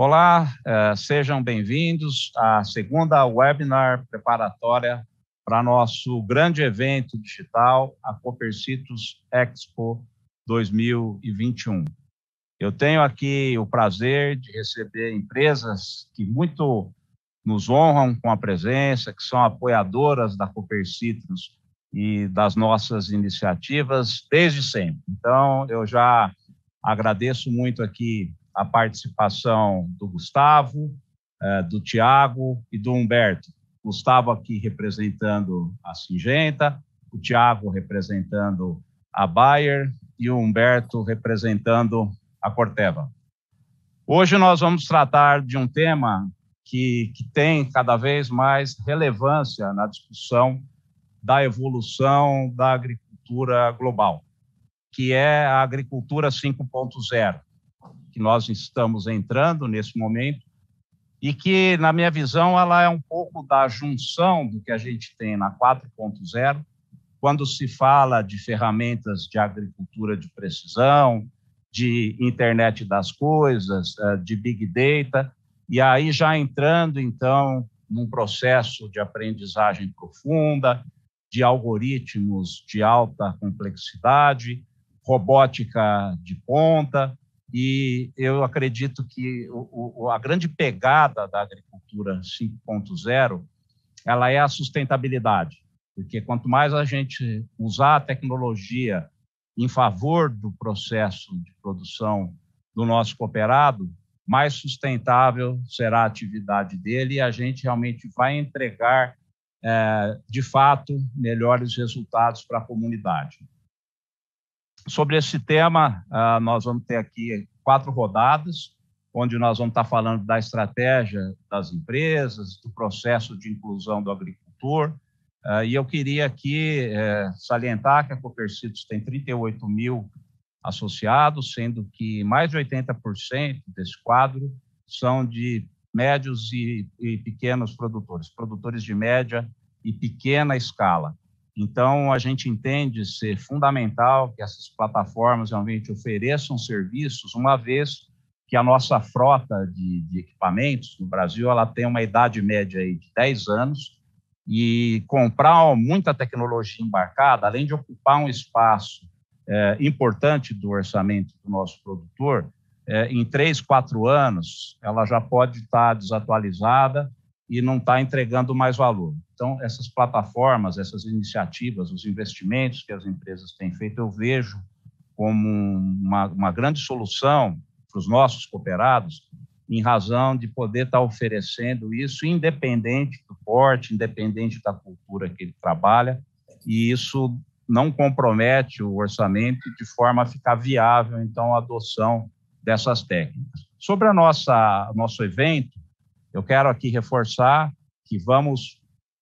Olá, sejam bem-vindos à segunda webinar preparatória para nosso grande evento digital, a Copercitos Expo 2021. Eu tenho aqui o prazer de receber empresas que muito nos honram com a presença, que são apoiadoras da Copercitos e das nossas iniciativas desde sempre. Então, eu já agradeço muito aqui a participação do Gustavo, do Tiago e do Humberto. Gustavo aqui representando a Syngenta, o Tiago representando a Bayer e o Humberto representando a Corteva. Hoje nós vamos tratar de um tema que tem cada vez mais relevância na discussão da evolução da agricultura global, que é a agricultura 5.0. que nós estamos entrando nesse momento e que, na minha visão, ela é um pouco da junção do que a gente tem na 4.0, quando se fala de ferramentas de agricultura de precisão, de internet das coisas, de big data, e aí já entrando, então, num processo de aprendizagem profunda, de algoritmos de alta complexidade, robótica de ponta. E eu acredito que a grande pegada da agricultura 5.0, ela é a sustentabilidade, porque quanto mais a gente usar a tecnologia em favor do processo de produção do nosso cooperado, mais sustentável será a atividade dele e a gente realmente vai entregar, de fato, melhores resultados para a comunidade. Sobre esse tema, nós vamos ter aqui 4 rodadas, onde nós vamos estar falando da estratégia das empresas, do processo de inclusão do agricultor, e eu queria aqui salientar que a Copercitos tem 38 mil associados, sendo que mais de 80% desse quadro são de médios e pequenos produtores de média e pequena escala. Então, a gente entende ser fundamental que essas plataformas realmente ofereçam serviços, uma vez que a nossa frota de equipamentos no Brasil ela tem uma idade média aí de 10 anos e comprar muita tecnologia embarcada, além de ocupar um espaço importante do orçamento do nosso produtor, em 3, 4 anos, ela já pode estar desatualizada e não está entregando mais valor. Então, essas plataformas, essas iniciativas, os investimentos que as empresas têm feito, eu vejo como uma grande solução para os nossos cooperados, em razão de poder estar oferecendo isso independente do porte, independente da cultura que ele trabalha, e isso não compromete o orçamento de forma a ficar viável, então, a adoção dessas técnicas. Sobre nosso evento, eu quero aqui reforçar que vamos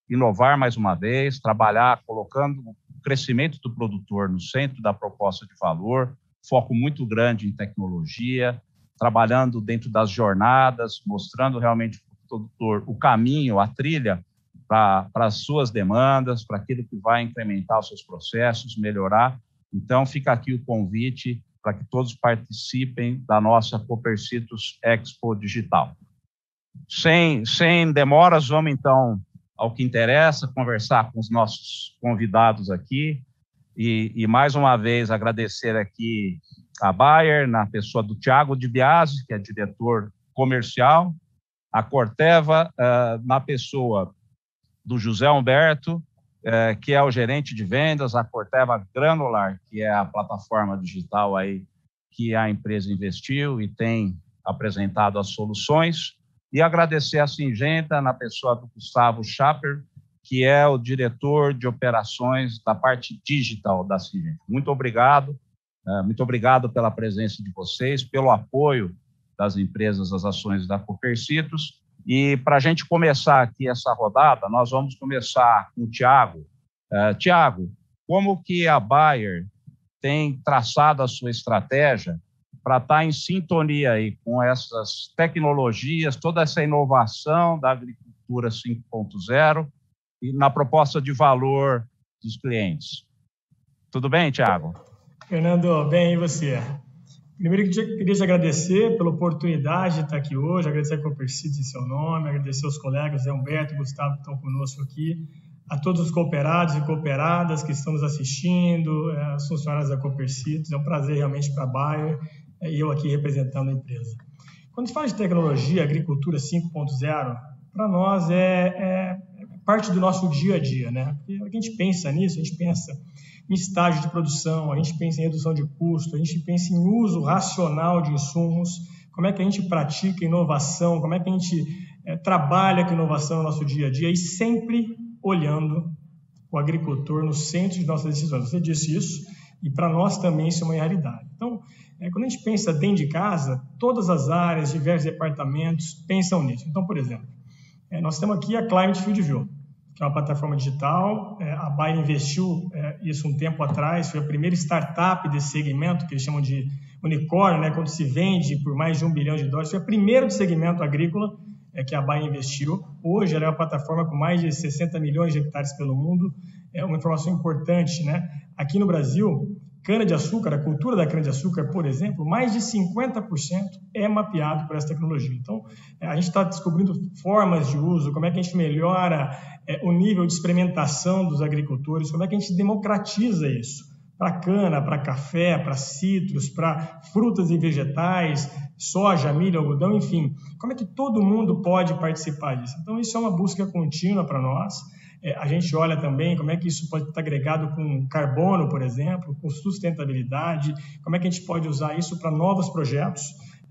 inovar mais uma vez, trabalhar colocando o crescimento do produtor no centro da proposta de valor, foco muito grande em tecnologia, trabalhando dentro das jornadas, mostrando realmente para o produtor o caminho, a trilha para as suas demandas, para aquilo que vai incrementar os seus processos, melhorar. Então, fica aqui o convite para que todos participem da nossa Copercitos Expo Digital. Sem demoras, vamos então ao que interessa, conversar com os nossos convidados aqui e mais uma vez agradecer aqui a Bayer, na pessoa do Tiago Di Biasi, que é diretor comercial, a Corteva, na pessoa do José Humberto, que é o gerente de vendas, a Corteva Granular, que é a plataforma digital aí que a empresa investiu e tem apresentado as soluções, e agradecer a Syngenta, na pessoa do Gustavo Schapper, que é o diretor de operações da parte digital da Syngenta. Muito obrigado pela presença de vocês, pelo apoio das empresas às ações da Copercitos. E para a gente começar aqui essa rodada, nós vamos começar com o Tiago. Tiago, como que a Bayer tem traçado a sua estratégia para estar em sintonia aí com essas tecnologias, toda essa inovação da agricultura 5.0 e na proposta de valor dos clientes? Tudo bem, Tiago? Fernando, bem, e você? Primeiro, eu queria te agradecer pela oportunidade de estar aqui hoje, agradecer a Copercitos em seu nome, agradecer aos colegas Zé Humberto e Gustavo que estão conosco aqui, a todos os cooperados e cooperadas que estão nos assistindo, as funcionárias da Copercitos. É um prazer realmente para a Bayer e eu aqui representando a empresa. Quando se fala de tecnologia, agricultura 5.0, para nós é parte do nosso dia a dia, né? Porque a gente pensa nisso, a gente pensa em estágio de produção, a gente pensa em redução de custo, a gente pensa em uso racional de insumos, como é que a gente pratica inovação, como é que a gente trabalha com inovação no nosso dia a dia e sempre olhando o agricultor no centro de nossas decisões. Você disse isso e para nós também isso é uma realidade. Então, quando a gente pensa dentro de casa, todas as áreas, diversos departamentos pensam nisso. Então, por exemplo, nós temos aqui a Climate Field View, que é uma plataforma digital. A Bayer investiu isso um tempo atrás, foi a primeira startup desse segmento, que eles chamam de unicórnio, né, quando se vende por mais de $1 bilhão, foi a primeira do segmento agrícola que a Bayer investiu. Hoje ela é uma plataforma com mais de 60 milhões de hectares pelo mundo. É uma informação importante, né? Aqui no Brasil, cana-de-açúcar, a cultura da cana-de-açúcar, por exemplo, mais de 50% é mapeado por essa tecnologia. Então, a gente está descobrindo formas de uso, como é que a gente melhora o nível de experimentação dos agricultores, como é que a gente democratiza isso para cana, para café, para citros, para frutas e vegetais, soja, milho, algodão, enfim. Como é que todo mundo pode participar disso? Então, isso é uma busca contínua para nós. A gente olha também como é que isso pode estar agregado com carbono, por exemplo, com sustentabilidade, como é que a gente pode usar isso para novos projetos,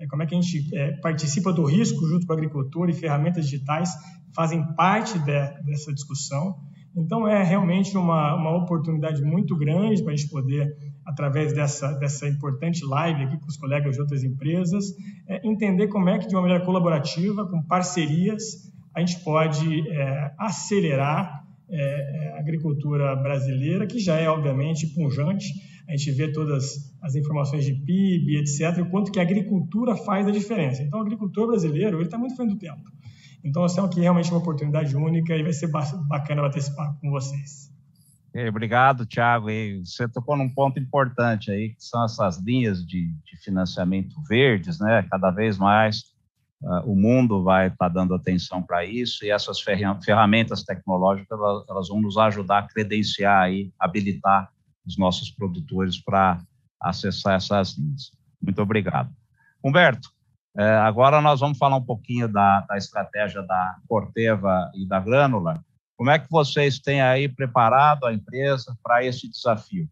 como é que a gente participa do risco junto com o agricultor, e ferramentas digitais fazem parte dessa discussão. Então, é realmente uma oportunidade muito grande para a gente poder, através dessa importante live aqui com os colegas de outras empresas, entender como é que, de uma maneira colaborativa, com parcerias, a gente pode acelerar a agricultura brasileira, que já é, obviamente, pujante. A gente vê todas as informações de PIB, etc., o quanto que a agricultura faz a diferença. Então, o agricultor brasileiro ele está muito à frente do tempo. Então, nós temos aqui realmente uma oportunidade única e vai ser bacana bater esse papo com vocês. Obrigado, Thiago. Você tocou num ponto importante aí, que são essas linhas de financiamento verdes, né? Cada vez mais o mundo vai estar dando atenção para isso, e essas ferramentas tecnológicas elas vão nos ajudar a credenciar aí, habilitar os nossos produtores para acessar essas linhas. Muito obrigado. Humberto, agora nós vamos falar um pouquinho da estratégia da Corteva e da Granular. Como é que vocês têm aí preparado a empresa para esse desafio?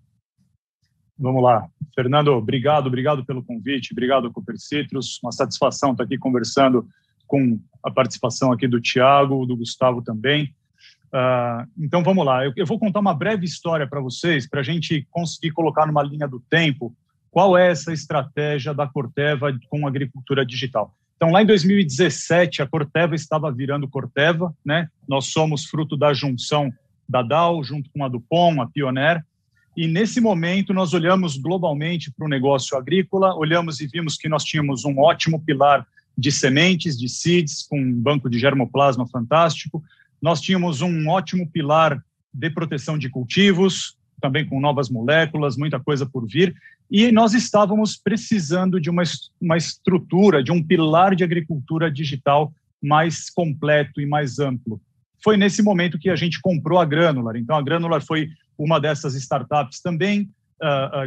Vamos lá. Fernando, obrigado pelo convite, obrigado, Copercitos. Uma satisfação estar aqui conversando com a participação aqui do Thiago, do Gustavo também. Então, vamos lá. Eu vou contar uma breve história para vocês, para a gente conseguir colocar numa linha do tempo qual é essa estratégia da Corteva com a agricultura digital. Então, lá em 2017, a Corteva estava virando Corteva, né? Nós somos fruto da junção da Dow, junto com a Dupont, a Pioneer, e nesse momento nós olhamos globalmente para o negócio agrícola, olhamos e vimos que nós tínhamos um ótimo pilar de sementes, de seeds, com um banco de germoplasma fantástico, nós tínhamos um ótimo pilar de proteção de cultivos, também com novas moléculas, muita coisa por vir, e nós estávamos precisando de uma estrutura, de um pilar de agricultura digital mais completo e mais amplo. Foi nesse momento que a gente comprou a Granular. Então, a Granular foi uma dessas startups também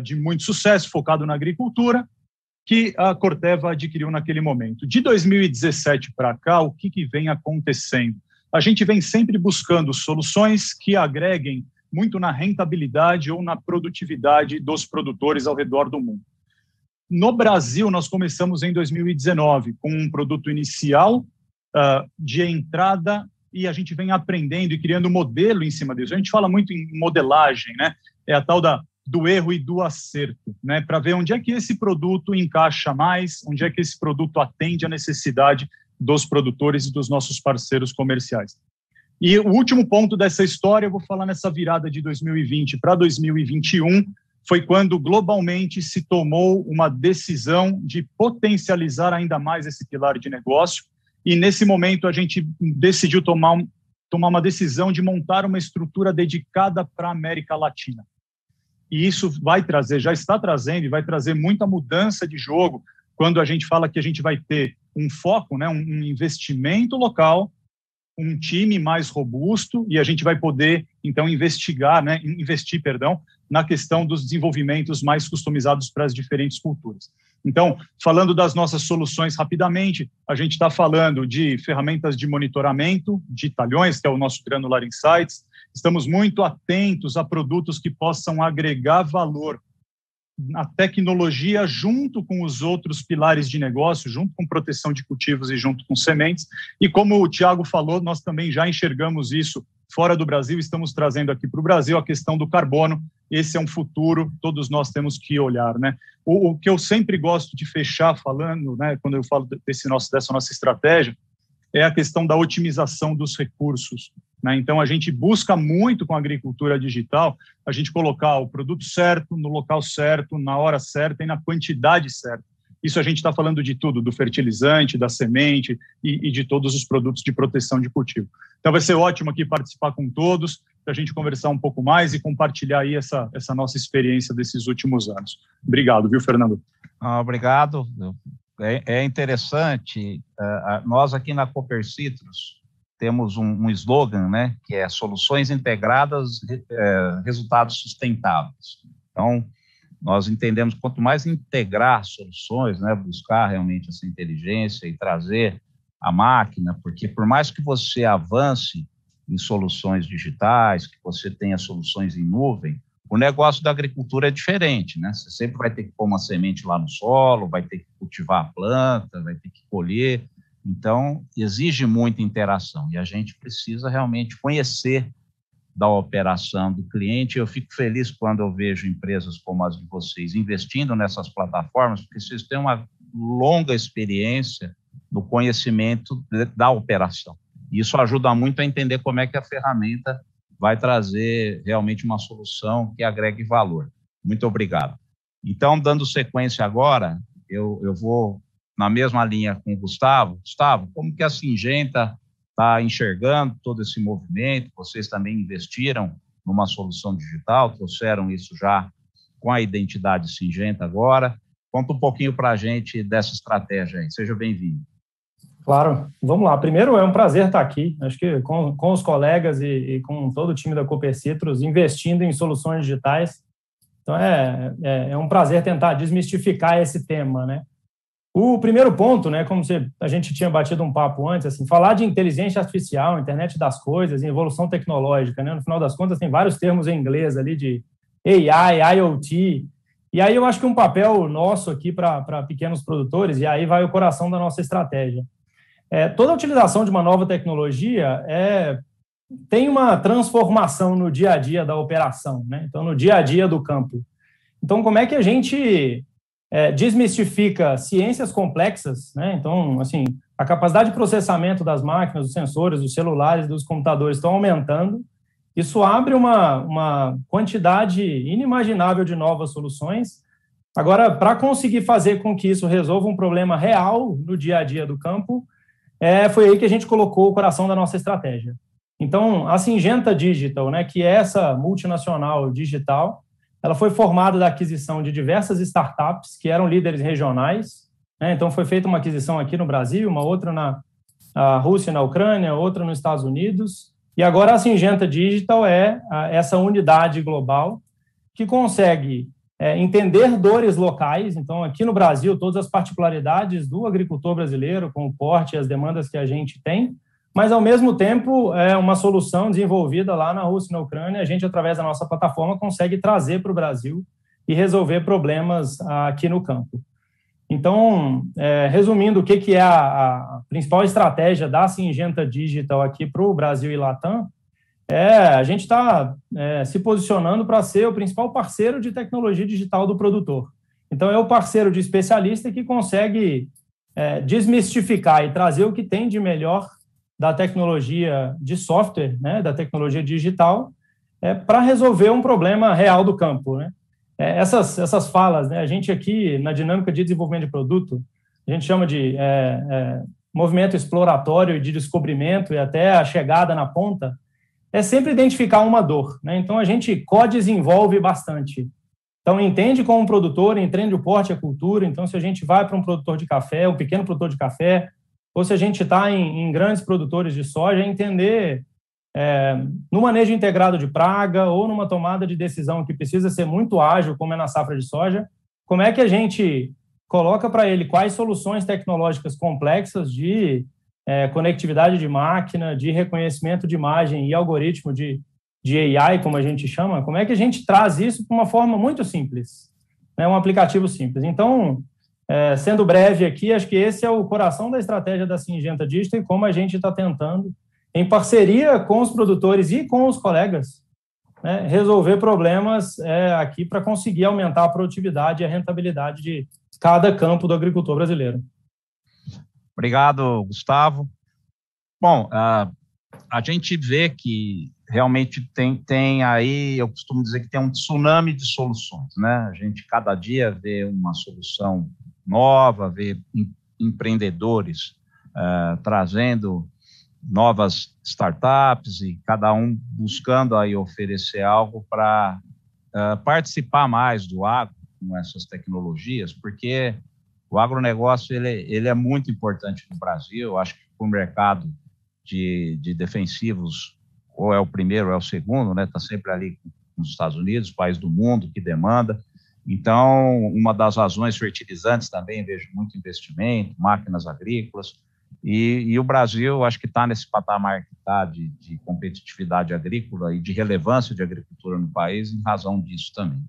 de muito sucesso, focado na agricultura, que a Corteva adquiriu naquele momento. De 2017 para cá, o que vem acontecendo? A gente vem sempre buscando soluções que agreguem muito na rentabilidade ou na produtividade dos produtores ao redor do mundo. No Brasil, nós começamos em 2019 com um produto inicial de entrada, e a gente vem aprendendo e criando modelo em cima disso. A gente fala muito em modelagem, né? É a tal do erro e do acerto, né? Para ver onde é que esse produto encaixa mais, onde é que esse produto atende à necessidade dos produtores e dos nossos parceiros comerciais. E o último ponto dessa história, eu vou falar nessa virada de 2020 para 2021, foi quando globalmente se tomou uma decisão de potencializar ainda mais esse pilar de negócio. E nesse momento a gente decidiu tomar uma decisão de montar uma estrutura dedicada para a América Latina. e isso vai trazer, já está trazendo e vai trazer muita mudança de jogo quando a gente fala que a gente vai ter um foco, né, um investimento local, um time mais robusto, e a gente vai poder, então, investir, na questão dos desenvolvimentos mais customizados para as diferentes culturas. Então, falando das nossas soluções rapidamente, a gente está falando de ferramentas de monitoramento de talhões, que é o nosso Granular Insights. Estamos muito atentos a produtos que possam agregar valor na tecnologia junto com os outros pilares de negócio, junto com proteção de cultivos e junto com sementes. E como o Thiago falou, nós também já enxergamos isso fora do Brasil, estamos trazendo aqui para o Brasil a questão do carbono. Esse é um futuro, todos nós temos que olhar, né? O que eu sempre gosto de fechar falando, né, quando eu falo dessa nossa estratégia, é a questão da otimização dos recursos, né? Então, a gente busca muito com a agricultura digital, a gente colocar o produto certo, no local certo, na hora certa e na quantidade certa. Isso a gente está falando de tudo, do fertilizante, da semente e de todos os produtos de proteção de cultivo. Então, vai ser ótimo aqui participar com todos, para a gente conversar um pouco mais e compartilhar aí essa nossa experiência desses últimos anos. Obrigado, viu, Fernando? Obrigado. É interessante, nós aqui na Cooper Citrus temos um slogan, né, que é soluções integradas, resultados sustentáveis. Então, nós entendemos que quanto mais integrar soluções, né, buscar realmente essa inteligência e trazer a máquina, porque por mais que você avance em soluções digitais, que você tenha soluções em nuvem, o negócio da agricultura é diferente, né? Você sempre vai ter que pôr uma semente lá no solo, vai ter que cultivar a planta, vai ter que colher. Então, exige muita interação e a gente precisa realmente conhecer da operação do cliente. Eu fico feliz quando eu vejo empresas como as de vocês investindo nessas plataformas, porque vocês têm uma longa experiência no conhecimento da operação. Isso ajuda muito a entender como é que a ferramenta vai trazer realmente uma solução que agregue valor. Muito obrigado. Então, dando sequência agora, eu vou na mesma linha com o Gustavo. Gustavo, como que a Syngenta está enxergando todo esse movimento? Vocês também investiram numa solução digital, trouxeram isso já com a identidade Syngenta agora. Conta um pouquinho para a gente dessa estratégia aí. Seja bem-vindo. Claro, vamos lá. Primeiro, é um prazer estar aqui, acho que com os colegas e com todo o time da Cooper Citrus, investindo em soluções digitais. Então, é um prazer tentar desmistificar esse tema, né? O primeiro ponto, né, como a gente tinha batido um papo antes, assim, falar de inteligência artificial, internet das coisas, evolução tecnológica, né? No final das contas, tem vários termos em inglês ali de AI, IoT, e aí eu acho que um papel nosso aqui para pequenos produtores, e aí vai o coração da nossa estratégia. Toda a utilização de uma nova tecnologia tem uma transformação no dia a dia da operação, né? Então, no dia a dia do campo. Então, como é que a gente desmistifica ciências complexas, né? Então, assim, a capacidade de processamento das máquinas, dos sensores, dos celulares, dos computadores estão aumentando. Isso abre uma quantidade inimaginável de novas soluções. Agora, para conseguir fazer com que isso resolva um problema real no dia a dia do campo, foi aí que a gente colocou o coração da nossa estratégia. Então, a Syngenta Digital, né, que é essa multinacional digital, ela foi formada da aquisição de diversas startups que eram líderes regionais, né? Então, foi feita uma aquisição aqui no Brasil, uma outra na Rússia e na Ucrânia, outra nos Estados Unidos, e agora a Syngenta Digital é essa unidade global que consegue entender dores locais. Então, aqui no Brasil, todas as particularidades do agricultor brasileiro, com o porte e as demandas que a gente tem, mas, ao mesmo tempo, é uma solução desenvolvida lá na Rússia e na Ucrânia. A gente, através da nossa plataforma, consegue trazer para o Brasil e resolver problemas aqui no campo. Então, resumindo, o que é a principal estratégia da Syngenta Digital aqui para o Brasil e Latam, a gente está se posicionando para ser o principal parceiro de tecnologia digital do produtor. Então, é o parceiro de especialista que consegue desmistificar e trazer o que tem de melhor da tecnologia de software, né, da tecnologia digital, para resolver um problema real do campo, né? Essas falas, né, a gente aqui, na dinâmica de desenvolvimento de produto, a gente chama de movimento exploratório e de descobrimento e até a chegada na ponta, é sempre identificar uma dor, né? Então, a gente co-desenvolve bastante Então, entende como produtor, entende o porte e a cultura. Então, se a gente vai para um produtor de café, um pequeno produtor de café, ou se a gente está em grandes produtores de soja, entender no manejo integrado de praga ou numa tomada de decisão que precisa ser muito ágil, como é na safra de soja, como é que a gente coloca para ele quais soluções tecnológicas complexas de conectividade de máquina, de reconhecimento de imagem e algoritmo de AI, como a gente chama, como é que a gente traz isso para uma forma muito simples, né? Um aplicativo simples. Então, sendo breve aqui, acho que esse é o coração da estratégia da Syngenta Digital e como a gente está tentando, em parceria com os produtores e com os colegas, né, resolver problemas aqui para conseguir aumentar a produtividade e a rentabilidade de cada campo do agricultor brasileiro. Obrigado, Gustavo. Bom, a gente vê que realmente tem aí, eu costumo dizer que tem um tsunami de soluções, né? A gente cada dia vê uma solução nova, vê empreendedores trazendo novas startups e cada um buscando aí oferecer algo para participar mais do agro com essas tecnologias, porque o agronegócio ele é muito importante no Brasil. Eu acho que o mercado de defensivos ou é o primeiro ou é o segundo, né? Está sempre ali com os Estados Unidos, país do mundo que demanda. Então, uma das razões, fertilizantes também, vejo muito investimento, máquinas agrícolas, e o Brasil, acho que está nesse patamar que está de competitividade agrícola e de relevância de agricultura no país, em razão disso também,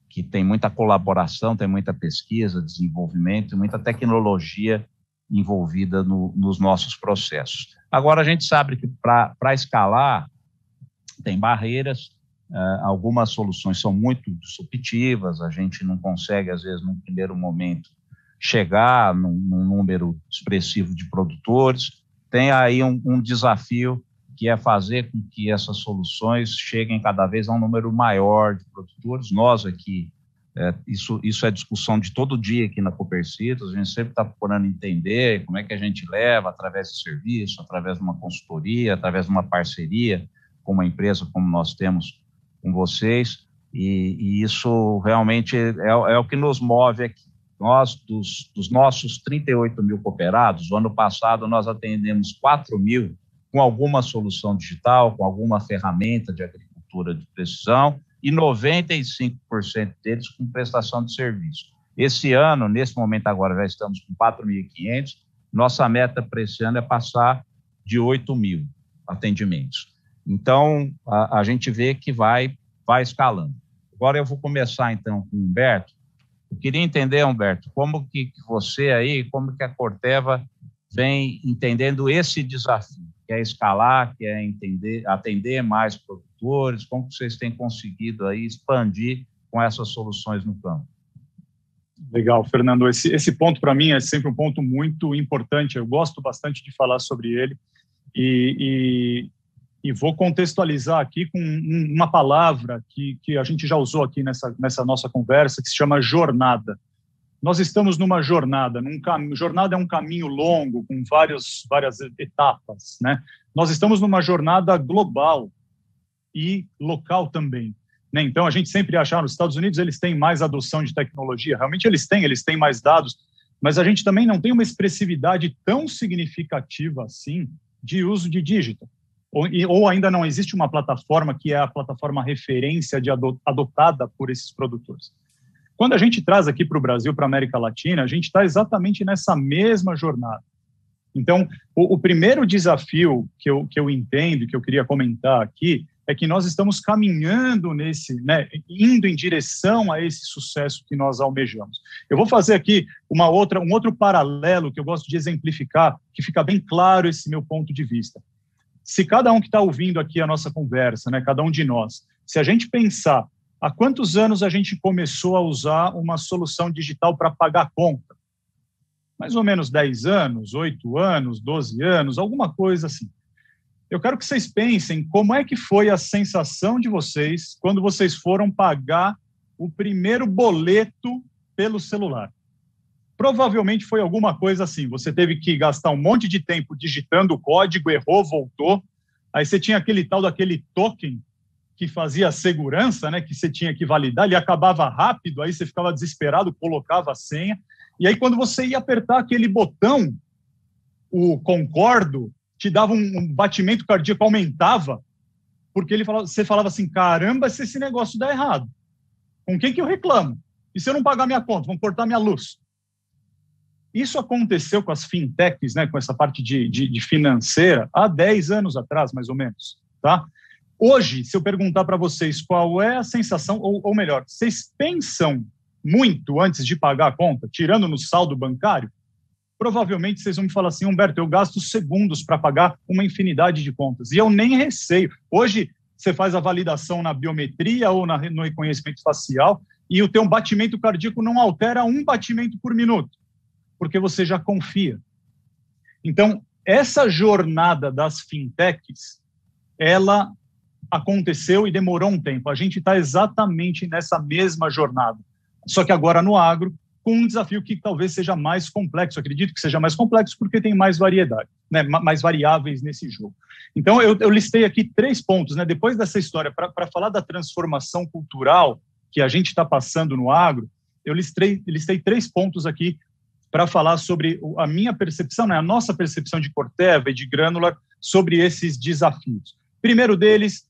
que tem muita colaboração, tem muita pesquisa, desenvolvimento, muita tecnologia envolvida nos nossos processos. Agora, a gente sabe que para escalar tem barreiras, algumas soluções são muito disruptivas, a gente não consegue, às vezes, num primeiro momento, chegar num número expressivo de produtores. Tem aí um desafio que é fazer com que essas soluções cheguem cada vez a um número maior de produtores. Nós aqui, isso é discussão de todo dia aqui na Copercitos, a gente sempre está procurando entender como é que a gente leva, através de serviço, através de uma consultoria, através de uma parceria com uma empresa como nós temos com vocês, e isso realmente é o que nos move aqui. Nós, dos nossos 38 mil cooperados, o ano passado nós atendemos 4 mil com alguma solução digital, com alguma ferramenta de agricultura de precisão, e 95% deles com prestação de serviço. Esse ano, nesse momento agora, já estamos com 4.500, nossa meta para esse ano é passar de 8 mil atendimentos. Então, a gente vê que vai escalando. Agora eu vou começar, então, com o Humberto. Eu queria entender, Humberto, como que você aí, como que a Corteva vem entendendo esse desafio, que é escalar, que é atender mais produtores, como que vocês têm conseguido aí expandir com essas soluções no campo? Legal, Fernando. Esse ponto, para mim, é sempre um ponto muito importante. Eu gosto bastante de falar sobre ele e vou contextualizar aqui com uma palavra que a gente já usou aqui nessa nossa conversa, que se chama jornada. Nós estamos numa jornada. Jornada é um caminho longo, com várias etapas, né? Nós estamos numa jornada global e local também, né? Então, a gente sempre acha, nos Estados Unidos eles têm mais adoção de tecnologia. Realmente eles têm mais dados, mas a gente também não tem uma expressividade tão significativa assim de uso de digital. Ou ainda não existe uma plataforma que é a plataforma referência adotada por esses produtores. Quando a gente traz aqui para o Brasil, para a América Latina, a gente está exatamente nessa mesma jornada. Então, o primeiro desafio que eu entendo, que eu queria comentar aqui, é que nós estamos caminhando indo em direção a esse sucesso que nós almejamos. Eu vou fazer aqui um outro paralelo que eu gosto de exemplificar, que fica bem claro esse meu ponto de vista. Se cada um que está ouvindo aqui a nossa conversa, né, cada um de nós, se a gente pensar há quantos anos a gente começou a usar uma solução digital para pagar a conta? Mais ou menos 10 anos, 8 anos, 12 anos, alguma coisa assim. Eu quero que vocês pensem como é que foi a sensação de vocês quando vocês foram pagar o primeiro boleto pelo celular. Provavelmente foi alguma coisa assim, você teve que gastar um monte de tempo digitando o código, errou, voltou, aí você tinha aquele tal daquele token que fazia a segurança, né, que você tinha que validar, ele acabava rápido, aí você ficava desesperado, colocava a senha, e aí quando você ia apertar aquele botão, o concordo, te dava um batimento cardíaco, aumentava, porque você falava assim, caramba, se esse negócio dá errado, com quem que eu reclamo? E se eu não pagar minha conta, vão cortar minha luz? Isso aconteceu com as fintechs, né, com essa parte de financeira, há 10 anos atrás, mais ou menos, tá? Hoje, se eu perguntar para vocês qual é a sensação, ou melhor, vocês pensam muito antes de pagar a conta, tirando no saldo bancário? Provavelmente vocês vão me falar assim, Humberto, eu gasto segundos para pagar uma infinidade de contas, e eu nem receio. Hoje, você faz a validação na biometria ou no reconhecimento facial, e o teu batimento cardíaco não altera um batimento por minuto, porque você já confia. Então, essa jornada das fintechs, ela aconteceu e demorou um tempo. A gente está exatamente nessa mesma jornada. Só que agora no agro, com um desafio que talvez seja mais complexo. Eu acredito que seja mais complexo porque tem mais variedade, né? Mais variáveis nesse jogo. Então, eu listei aqui 3 pontos, né? Depois dessa história, para falar da transformação cultural que a gente está passando no agro, eu listei 3 pontos aqui para falar sobre a minha percepção, né? A nossa percepção de Corteva e de Granular sobre esses desafios. Primeiro deles,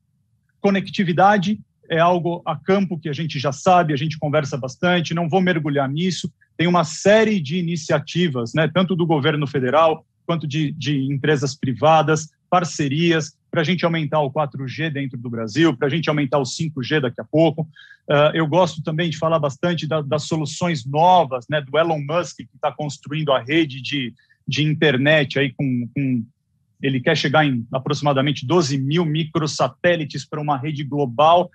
conectividade é algo a campo que a gente já sabe, a gente conversa bastante, não vou mergulhar nisso. Tem uma série de iniciativas, né, tanto do governo federal quanto de empresas privadas, parcerias, para a gente aumentar o 4G dentro do Brasil, para a gente aumentar o 5G daqui a pouco. Eu gosto também de falar bastante das soluções novas, né, do Elon Musk, que está construindo a rede de internet aí ele quer chegar em aproximadamente 12 mil microsatélites para uma rede global.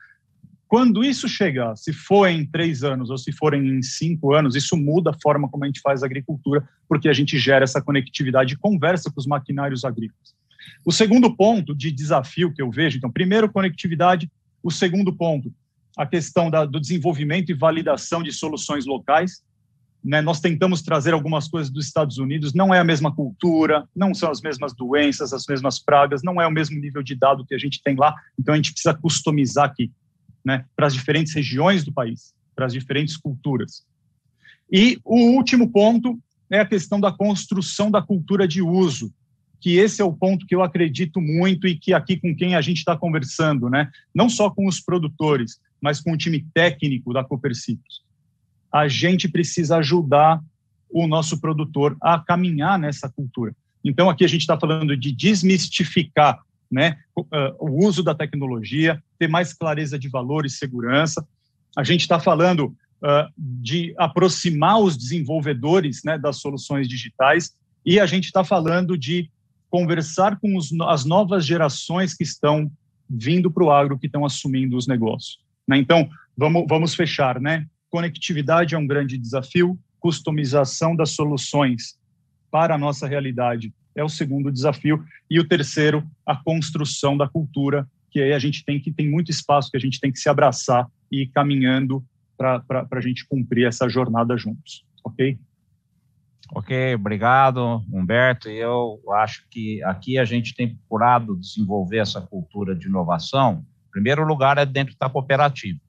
Quando isso chegar, se for em 3 anos ou se forem em 5 anos, isso muda a forma como a gente faz a agricultura, porque a gente gera essa conectividade e conversa com os maquinários agrícolas. O segundo ponto de desafio que eu vejo, então, primeiro, conectividade. O segundo ponto, a questão do desenvolvimento e validação de soluções locais. Né, nós tentamos trazer algumas coisas dos Estados Unidos, não é a mesma cultura, não são as mesmas doenças, as mesmas pragas, não é o mesmo nível de dado que a gente tem lá, então a gente precisa customizar aqui, né, para as diferentes regiões do país, para as diferentes culturas. E o último ponto é a questão da construção da cultura de uso, que esse é o ponto que eu acredito muito e que aqui com quem a gente está conversando, né, não só com os produtores, mas com o time técnico da Copercitrus. A gente precisa ajudar o nosso produtor a caminhar nessa cultura. Então, aqui a gente está falando de desmistificar, né, o uso da tecnologia, ter mais clareza de valor e segurança. A gente está falando de aproximar os desenvolvedores, né, das soluções digitais, e a gente está falando de conversar com as novas gerações que estão vindo para o agro, que estão assumindo os negócios. Né? Então, vamos fechar, né? Conectividade é um grande desafio, customização das soluções para a nossa realidade é o segundo desafio, e o terceiro, a construção da cultura, que aí a gente tem muito espaço que a gente tem que se abraçar e ir caminhando para a gente cumprir essa jornada juntos, ok? Ok, obrigado, Humberto. Eu acho que aqui a gente tem procurado desenvolver essa cultura de inovação. Em primeiro lugar, é dentro da cooperativa.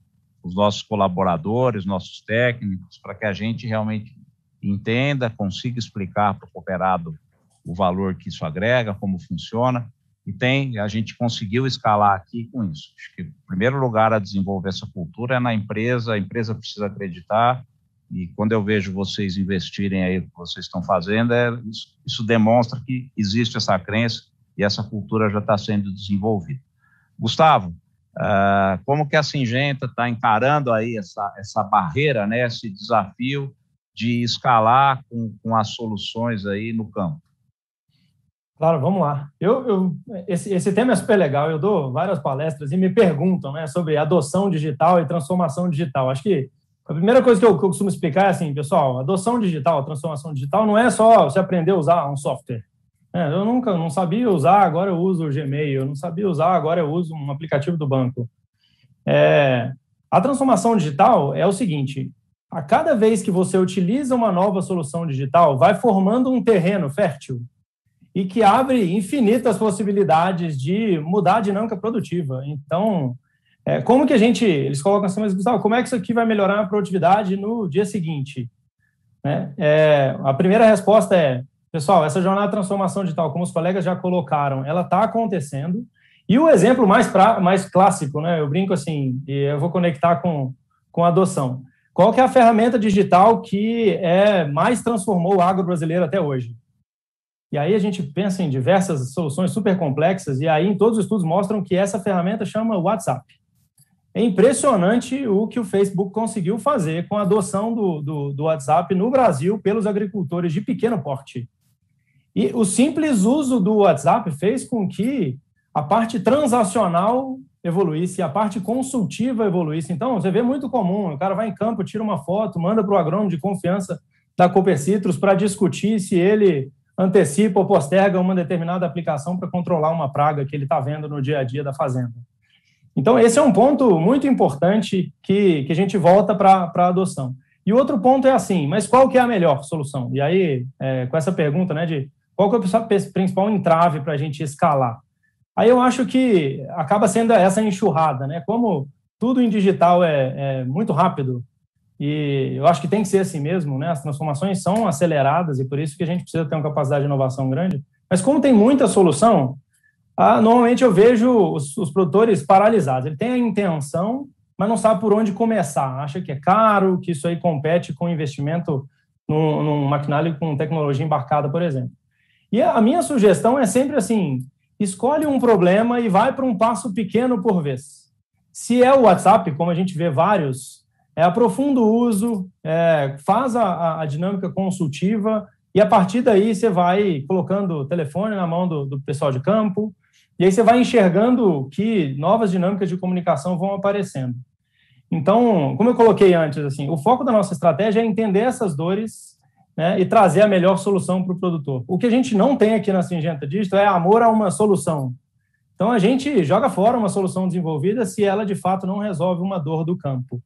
Os nossos colaboradores, nossos técnicos, para que a gente realmente entenda, consiga explicar para o cooperado o valor que isso agrega, como funciona, e a gente conseguiu escalar aqui com isso. Acho que, em primeiro lugar, a desenvolver essa cultura é na empresa, a empresa precisa acreditar, e quando eu vejo vocês investirem aí o que vocês estão fazendo, isso demonstra que existe essa crença e essa cultura já está sendo desenvolvida. Gustavo, como que a Syngenta está encarando aí essa barreira, né, esse desafio de escalar com as soluções aí no campo? Claro, vamos lá. Esse tema é super legal, eu dou várias palestras e me perguntam, né, sobre adoção digital e transformação digital. Acho que a primeira coisa que eu costumo explicar é assim, pessoal, adoção digital, transformação digital não é só você aprender a usar um software. Eu não sabia usar, agora eu uso o Gmail, eu não sabia usar, agora eu uso um aplicativo do banco. A transformação digital é o seguinte, a cada vez que você utiliza uma nova solução digital, vai formando um terreno fértil e que abre infinitas possibilidades de mudar a dinâmica produtiva. Então, Como que eles colocam assim, mas Gustavo, como é que isso aqui vai melhorar a produtividade no dia seguinte? Né? A primeira resposta é, pessoal, essa jornada de transformação digital, como os colegas já colocaram, ela está acontecendo. E o exemplo mais clássico, né? Eu brinco assim, e eu vou conectar com a adoção. Qual que é a ferramenta digital que mais transformou o agro brasileiro até hoje? E aí a gente pensa em diversas soluções super complexas, e aí em todos os estudos mostram que essa ferramenta chama WhatsApp. É impressionante o que o Facebook conseguiu fazer com a adoção do WhatsApp no Brasil pelos agricultores de pequeno porte. E o simples uso do WhatsApp fez com que a parte transacional evoluísse, a parte consultiva evoluísse. Então, você vê muito comum, o cara vai em campo, tira uma foto, manda para o agrônomo de confiança da Copercitrus para discutir se ele antecipa ou posterga uma determinada aplicação para controlar uma praga que ele está vendo no dia a dia da fazenda. Então, esse é um ponto muito importante que a gente volta para a adoção. E o outro ponto é assim, mas qual que é a melhor solução? E aí, com essa pergunta, né, de qual que é o principal entrave para a gente escalar? Aí eu acho que acaba sendo essa enxurrada, né? Como tudo em digital é muito rápido, e eu acho que tem que ser assim mesmo, né? As transformações são aceleradas e por isso que a gente precisa ter uma capacidade de inovação grande. Mas como tem muita solução, normalmente eu vejo os produtores paralisados. Ele tem a intenção, mas não sabe por onde começar. Acha que é caro, que isso aí compete com investimento num maquinário com tecnologia embarcada, por exemplo. E a minha sugestão é sempre assim, escolhe um problema e vai para um passo pequeno por vez. Se é o WhatsApp, como a gente vê vários, aprofunda o uso, faz a dinâmica consultiva e a partir daí você vai colocando o telefone na mão do pessoal de campo e aí você vai enxergando que novas dinâmicas de comunicação vão aparecendo. Então, como eu coloquei antes, assim, o foco da nossa estratégia é entender essas dores, né, e trazer a melhor solução para o produtor. O que a gente não tem aqui na Syngenta Digital é amor a uma solução. Então, a gente joga fora uma solução desenvolvida se ela, de fato, não resolve uma dor do campo.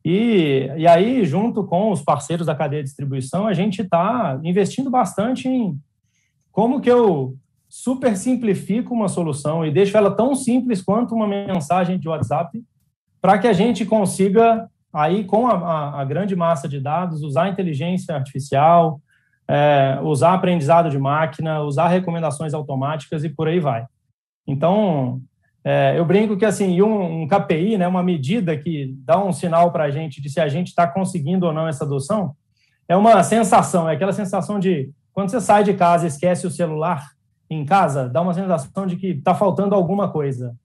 E aí, junto com os parceiros da cadeia de distribuição, a gente está investindo bastante em como que eu super simplifico uma solução e deixo ela tão simples quanto uma mensagem de WhatsApp para que a gente consiga, aí, com a grande massa de dados, usar a inteligência artificial, usar aprendizado de máquina, usar recomendações automáticas e por aí vai. Então, eu brinco que assim, um KPI, né, uma medida que dá um sinal para a gente de se a gente está conseguindo ou não essa adoção, é uma sensação, é aquela sensação de quando você sai de casa e esquece o celular em casa, dá uma sensação de que está faltando alguma coisa.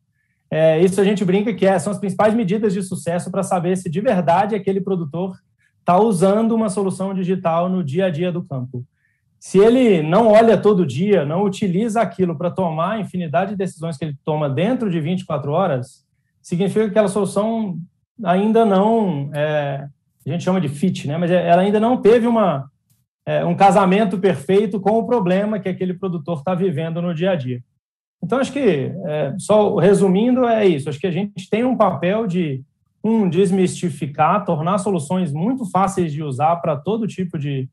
Isso a gente brinca que são as principais medidas de sucesso para saber se de verdade aquele produtor está usando uma solução digital no dia a dia do campo. Se ele não olha todo dia, não utiliza aquilo para tomar a infinidade de decisões que ele toma dentro de 24 horas, significa que aquela solução ainda não, a gente chama de fit, né? Mas ela ainda não teve um casamento perfeito com o problema que aquele produtor está vivendo no dia a dia. Então, acho que, só resumindo, é isso. Acho que a gente tem um papel de desmistificar, tornar soluções muito fáceis de usar para todo tipo de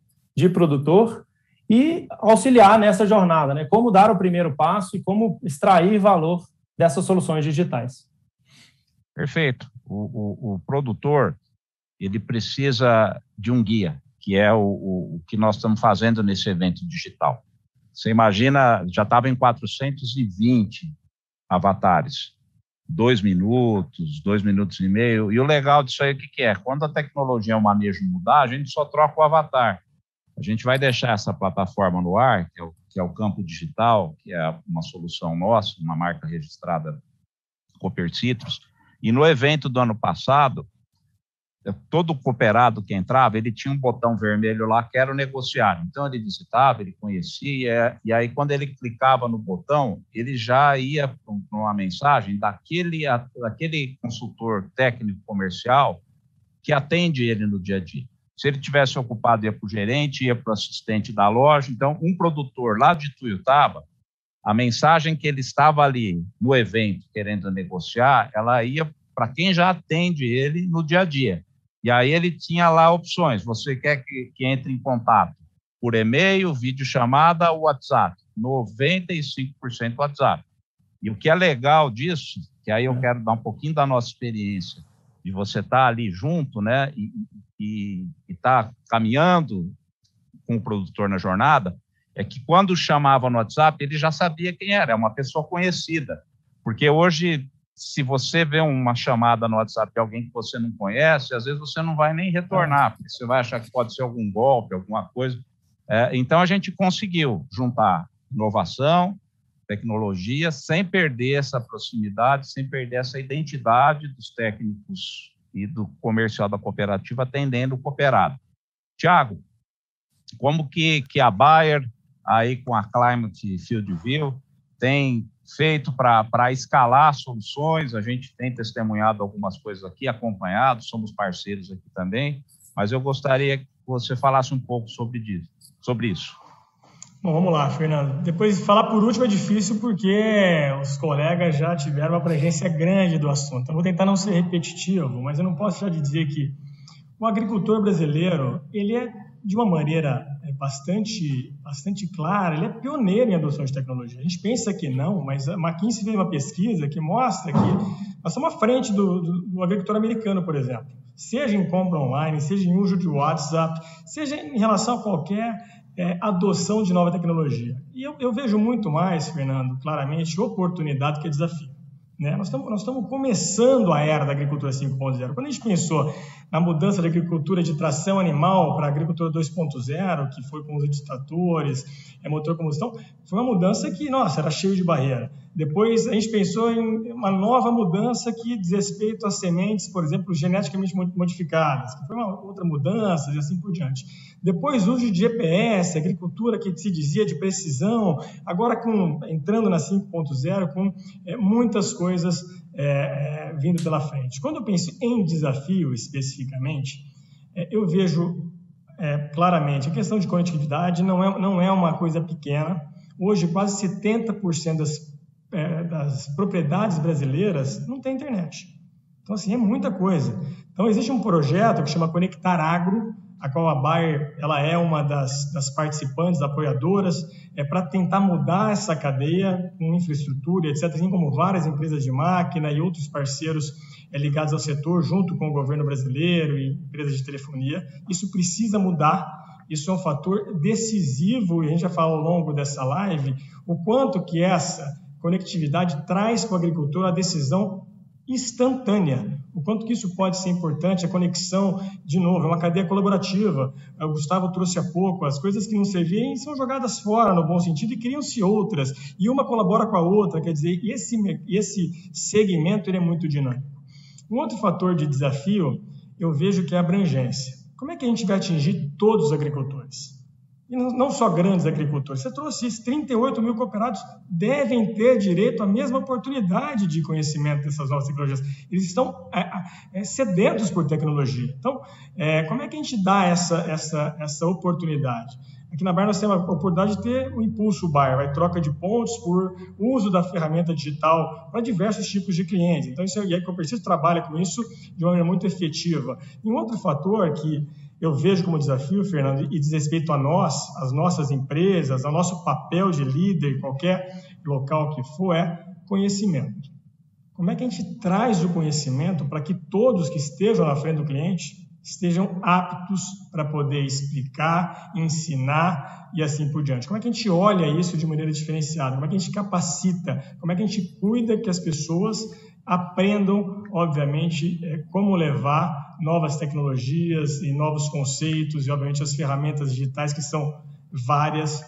produtor e auxiliar nessa jornada, né? Como dar o primeiro passo e como extrair valor dessas soluções digitais. Perfeito. O produtor, ele precisa de um guia, que é o que nós estamos fazendo nesse evento digital. Você imagina, já estava em 420 avatares, 2 minutos, 2 minutos e meio, e o legal disso aí, o que é? Quando a tecnologia e o manejo mudar, a gente só troca o avatar. A gente vai deixar essa plataforma no ar, que é o Campo Digital, que é uma solução nossa, uma marca registrada Copercitrus, e no evento do ano passado, todo cooperado que entrava, ele tinha um botão vermelho lá que era o negociar. Então, ele visitava, ele conhecia, e aí, quando ele clicava no botão, ele já ia para uma mensagem daquele consultor técnico comercial que atende ele no dia a dia. Se ele tivesse ocupado, ia para o gerente, ia para o assistente da loja. Então, um produtor lá de Tuiutaba, a mensagem que ele estava ali no evento querendo negociar, ela ia para quem já atende ele no dia a dia. E aí ele tinha lá opções. Você quer que entre em contato por e-mail, videochamada ou WhatsApp? 95% WhatsApp. E o que é legal disso, que aí eu quero dar um pouquinho da nossa experiência, de você estar ali junto, né, e estar caminhando com o produtor na jornada, é que quando chamava no WhatsApp, ele já sabia quem era, é uma pessoa conhecida. Porque hoje, se você vê uma chamada no WhatsApp de alguém que você não conhece, às vezes você não vai nem retornar, porque você vai achar que pode ser algum golpe, alguma coisa. Então, a gente conseguiu juntar inovação, tecnologia, sem perder essa proximidade, sem perder essa identidade dos técnicos e do comercial da cooperativa atendendo o cooperado. Tiago, como que a Bayer, aí com a Climate Field View, tem feito para escalar soluções? A gente tem testemunhado algumas coisas aqui, acompanhado, somos parceiros aqui também, mas eu gostaria que você falasse um pouco sobre isso. Bom, vamos lá, Fernando. Depois, falar por último é difícil porque os colegas já tiveram uma abrangência grande do assunto. Então, vou tentar não ser repetitivo, mas eu não posso já dizer que o agricultor brasileiro, ele é, de uma maneira bastante clara, ele é pioneiro em adoção de tecnologia. A gente pensa que não, mas a McKinsey fez uma pesquisa que mostra que nós estamos à frente do agricultor americano, por exemplo. Seja em compra online, seja em uso de WhatsApp, seja em relação a qualquer adoção de nova tecnologia. E eu vejo muito mais, Fernando, claramente, oportunidade que desafio. Né? Nós estamos começando a era da agricultura 5.0. Quando a gente pensou na mudança da agricultura de tração animal para a agricultura 2.0, que foi com o uso de tratores, motor a combustão, foi uma mudança que, nossa, era cheio de barreira. Depois a gente pensou em uma nova mudança que diz respeito a sementes, por exemplo, geneticamente modificadas, que foi uma outra mudança e assim por diante. Depois o uso de GPS, agricultura que se dizia de precisão, agora entrando na 5.0 com muitas coisas vindo pela frente. Quando eu penso em desafio especificamente, eu vejo claramente a questão de conectividade não é uma coisa pequena. Hoje quase 70% das propriedades brasileiras não tem internet. Então, assim, é muita coisa. Então, existe um projeto que chama Conectar Agro, a qual a Bayer ela é uma das participantes, apoiadoras, para tentar mudar essa cadeia com infraestrutura, etc., assim como várias empresas de máquina e outros parceiros ligados ao setor, junto com o governo brasileiro e empresas de telefonia. Isso precisa mudar. Isso é um fator decisivo, e a gente já fala ao longo dessa live, o quanto que essa conectividade traz para o agricultor a decisão instantânea. O quanto que isso pode ser importante, a conexão, de novo, é uma cadeia colaborativa. O Gustavo trouxe há pouco, as coisas que não serviam são jogadas fora, no bom sentido, e criam-se outras. E uma colabora com a outra, quer dizer, esse segmento ele é muito dinâmico. Um outro fator de desafio, eu vejo que é a abrangência. Como é que a gente vai atingir todos os agricultores? E não só grandes agricultores. Você trouxe isso, 38 mil cooperados devem ter direito à mesma oportunidade de conhecimento dessas novas tecnologias. Eles estão sedentos por tecnologia. Então, como é que a gente dá essa oportunidade? Aqui na Bayer nós temos a oportunidade de ter o Impulso Bayer, vai troca de pontos por uso da ferramenta digital para diversos tipos de clientes. Então, e a Copercito trabalha com isso de uma maneira muito efetiva. E um outro fator que eu vejo como desafio, Fernando, e diz respeito a nós, as nossas empresas, ao nosso papel de líder em qualquer local que for, é conhecimento. Como é que a gente traz o conhecimento para que todos que estejam na frente do cliente estejam aptos para poder explicar, ensinar e assim por diante? Como é que a gente olha isso de maneira diferenciada? Como é que a gente capacita? Como é que a gente cuida que as pessoas aprendam, obviamente, como levar novas tecnologias e novos conceitos e, obviamente, as ferramentas digitais que são várias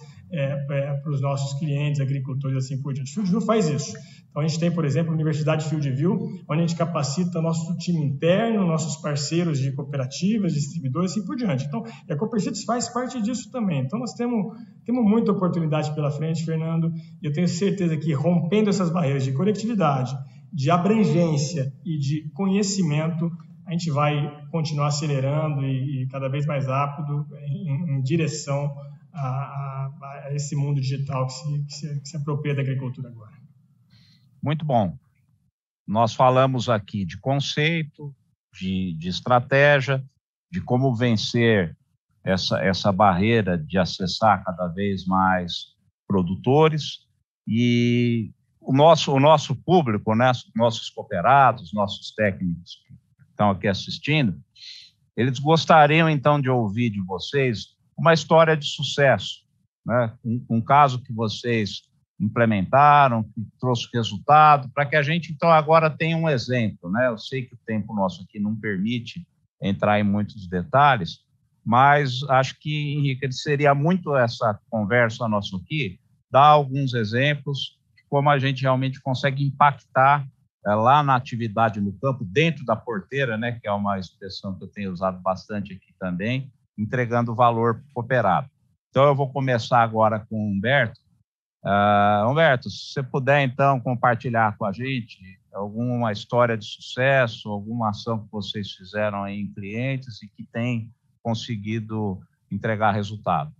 para os nossos clientes, agricultores e assim por diante. FieldView faz isso. Então, a gente tem, por exemplo, a Universidade FieldView, onde a gente capacita nosso time interno, nossos parceiros de cooperativas, distribuidores e assim por diante. Então, a Copercito faz parte disso também. Então, nós temos muita oportunidade pela frente, Fernando, e eu tenho certeza que, rompendo essas barreiras de conectividade, de abrangência e de conhecimento, a gente vai continuar acelerando e cada vez mais rápido em direção a esse mundo digital que se apropria da agricultura agora. Muito bom. Nós falamos aqui de conceito, de estratégia, de como vencer essa barreira de acessar cada vez mais produtores. E o nosso público, né, nossos cooperados, nossos técnicos que estão aqui assistindo, eles gostariam, então, de ouvir de vocês uma história de sucesso, né, um caso que vocês implementaram, que trouxe resultado, para que a gente, então, agora tenha um exemplo, né? Eu sei que o tempo nosso aqui não permite entrar em muitos detalhes, mas acho que enriqueceria muito essa conversa nossa aqui, dar alguns exemplos de como a gente realmente consegue impactar lá na atividade no campo, dentro da porteira, né? Que é uma expressão que eu tenho usado bastante aqui também, entregando valor para o cooperado. Então, eu vou começar agora com o Humberto. Humberto, se você puder, então, compartilhar com a gente alguma história de sucesso, alguma ação que vocês fizeram aí em clientes e que tem conseguido entregar resultado.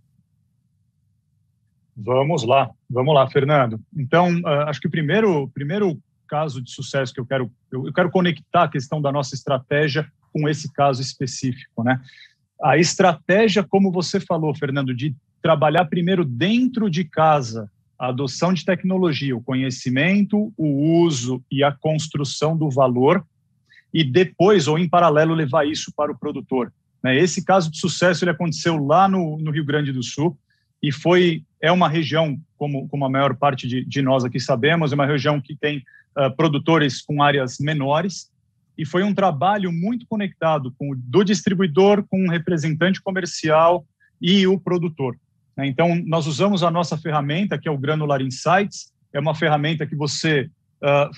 Vamos lá, Fernando. Então, acho que o primeiro caso de sucesso que eu quero conectar a questão da nossa estratégia com esse caso específico, né? A estratégia, como você falou, Fernando, de trabalhar primeiro dentro de casa, a adoção de tecnologia, o conhecimento, o uso e a construção do valor, e depois, ou em paralelo, levar isso para o produtor. Esse caso de sucesso ele aconteceu lá no Rio Grande do Sul, e é uma região, como a maior parte de nós aqui sabemos, é uma região que tem produtores com áreas menores, e foi um trabalho muito conectado do distribuidor com o representante comercial e o produtor. Então, nós usamos a nossa ferramenta, que é o Granular Insights, é uma ferramenta que você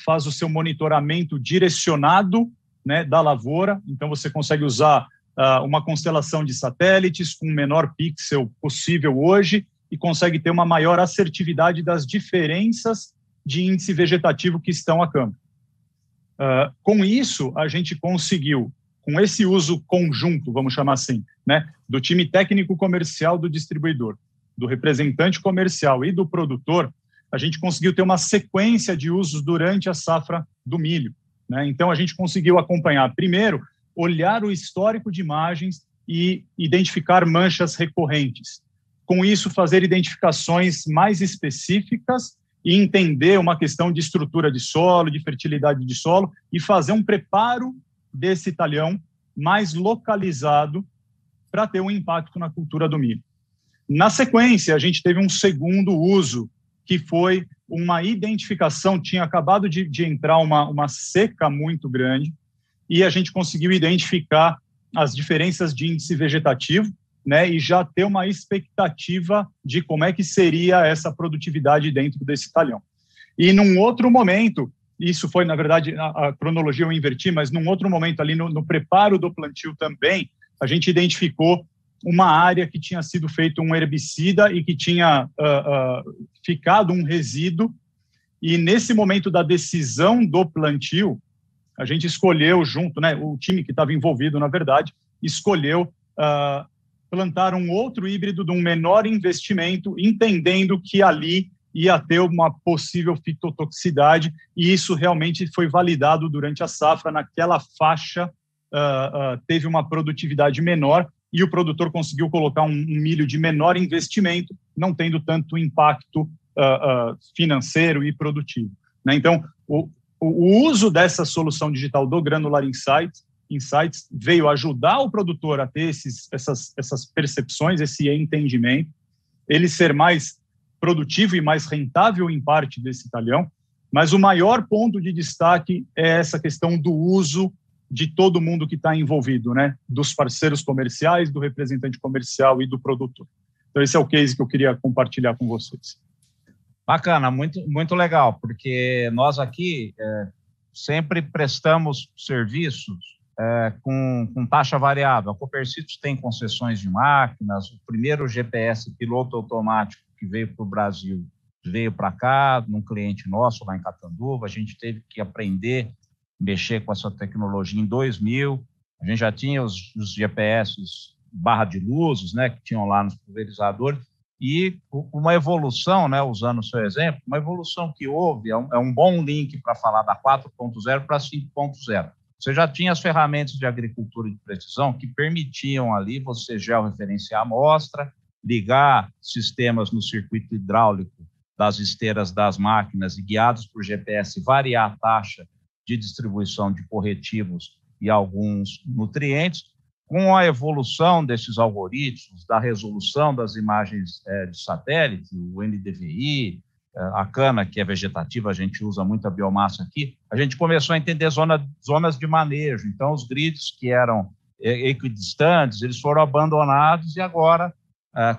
faz o seu monitoramento direcionado, né, da lavoura, então você consegue usar uma constelação de satélites com o menor pixel possível hoje e consegue ter uma maior assertividade das diferenças de índice vegetativo que estão a campo. Com isso, a gente conseguiu, com esse uso conjunto, vamos chamar assim, né, do time técnico comercial do distribuidor, do representante comercial e do produtor, a gente conseguiu ter uma sequência de usos durante a safra do milho, né? Então, a gente conseguiu acompanhar, primeiro, olhar o histórico de imagens e identificar manchas recorrentes. Com isso, fazer identificações mais específicas e entender uma questão de estrutura de solo, de fertilidade de solo, e fazer um preparo desse talhão mais localizado para ter um impacto na cultura do milho. Na sequência, a gente teve um segundo uso, que foi uma identificação, tinha acabado de entrar uma seca muito grande, e a gente conseguiu identificar as diferenças de índice vegetativo, né, e já ter uma expectativa de como é que seria essa produtividade dentro desse talhão. E num outro momento, isso foi, na verdade, a cronologia eu inverti, mas num outro momento ali no preparo do plantio também, a gente identificou uma área que tinha sido feito um herbicida e que tinha ficado um resíduo, e nesse momento da decisão do plantio, a gente escolheu junto, né, o time que estava envolvido, na verdade, escolheu plantar um outro híbrido de um menor investimento, entendendo que ali ia ter uma possível fitotoxicidade, e isso realmente foi validado durante a safra. Naquela faixa, teve uma produtividade menor, e o produtor conseguiu colocar um milho de menor investimento, não tendo tanto impacto financeiro e produtivo, né? Então, o uso dessa solução digital do Granular Insights veio ajudar o produtor a ter essas percepções, esse entendimento, ele ser mais produtivo e mais rentável em parte desse talhão, mas o maior ponto de destaque é essa questão do uso de todo mundo que está envolvido, né? Dos parceiros comerciais, do representante comercial e do produtor. Então, esse é o case que eu queria compartilhar com vocês. Bacana, muito, muito legal, porque nós aqui sempre prestamos serviços com taxa variável. A Copercitos tem concessões de máquinas, o primeiro GPS piloto automático que veio para o Brasil veio para cá, num cliente nosso lá em Catanduva, a gente teve que aprender a mexer com essa tecnologia em 2000, a gente já tinha os GPS barra de luzes, né, que tinham lá nos pulverizadores, e uma evolução, né, usando o seu exemplo, uma evolução que houve, é um bom link para falar da 4.0 para 5.0. Você já tinha as ferramentas de agricultura de precisão que permitiam ali você georreferenciar a amostra, ligar sistemas no circuito hidráulico das esteiras das máquinas e guiados por GPS variar a taxa de distribuição de corretivos e alguns nutrientes. Com a evolução desses algoritmos, da resolução das imagens de satélite, o NDVI, a cana, que é vegetativa, a gente usa muita biomassa aqui, a gente começou a entender zonas de manejo. Então, os grids que eram equidistantes, eles foram abandonados e agora,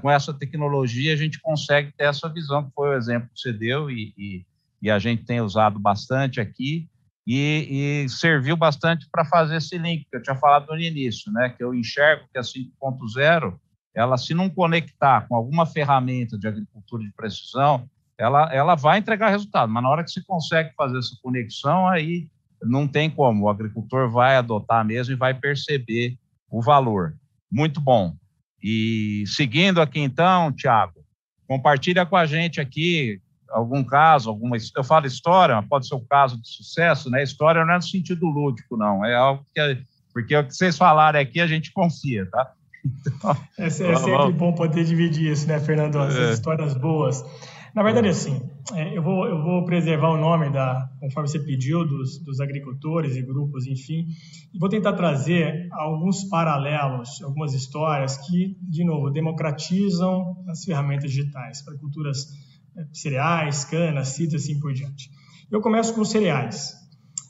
com essa tecnologia, a gente consegue ter essa visão, que foi o exemplo que você deu e a gente tem usado bastante aqui e serviu bastante para fazer esse link que eu tinha falado no início, né? Que eu enxergo que a 5.0, ela, se não conectar com alguma ferramenta de agricultura de precisão, ela vai entregar resultado, mas na hora que você consegue fazer essa conexão, aí não tem como, o agricultor vai adotar mesmo e vai perceber o valor. Muito bom. E seguindo aqui então, Thiago, compartilha com a gente aqui algum caso, eu falo história, mas pode ser um caso de sucesso, né? História não é no sentido lúdico, não, é algo porque o que vocês falarem aqui a gente confia, tá? Então, é sempre bom poder dividir isso, né, Fernando? Essas histórias boas. Na verdade, assim, eu vou preservar o nome, conforme você pediu, dos agricultores e grupos, enfim, e vou tentar trazer alguns paralelos, algumas histórias que, de novo, democratizam as ferramentas digitais para culturas cereais, cana, cítrus, assim por diante. Eu começo com cereais.